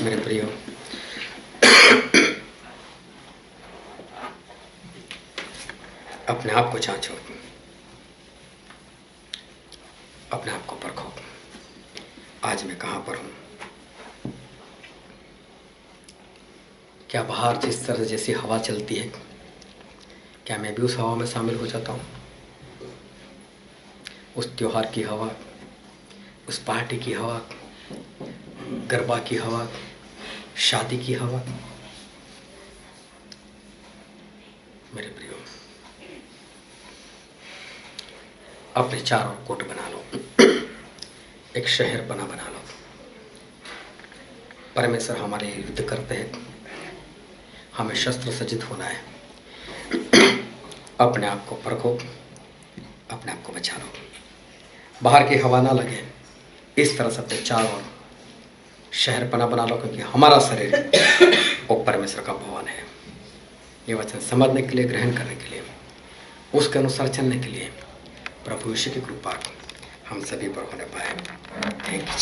मेरे प्रियो, अपने आप को जांचो, अपने आप को परखो। आज मैं कहाँ पर हूँ? क्या बाहर जिस तरह जैसी हवा चलती है, क्या मैं भी उस हवा में शामिल हो जाता हूँ? उस त्योहार की हवा, उस पार्टी की हवा, गरबा की हवा, शादी की हवा। मेरे प्रियो, अपने चारों कोट बना लो, एक शहर बना लो। परमेश्वर हमारे युद्ध करते हैं, हमें शस्त्र सज्जित होना है। अपने आप को परखो, अपने आप को बचा लो, बाहर की हवा ना लगे। इस तरह से अपने चारों शहरपना बना लो, क्योंकि हमारा शरीर वो परमेश्वर का भवन है। ये वचन समझने के लिए, ग्रहण करने के लिए, उसके अनुसार चलने के लिए प्रभु यीशु की कृपा हम सभी पर होने पाए। Thank you.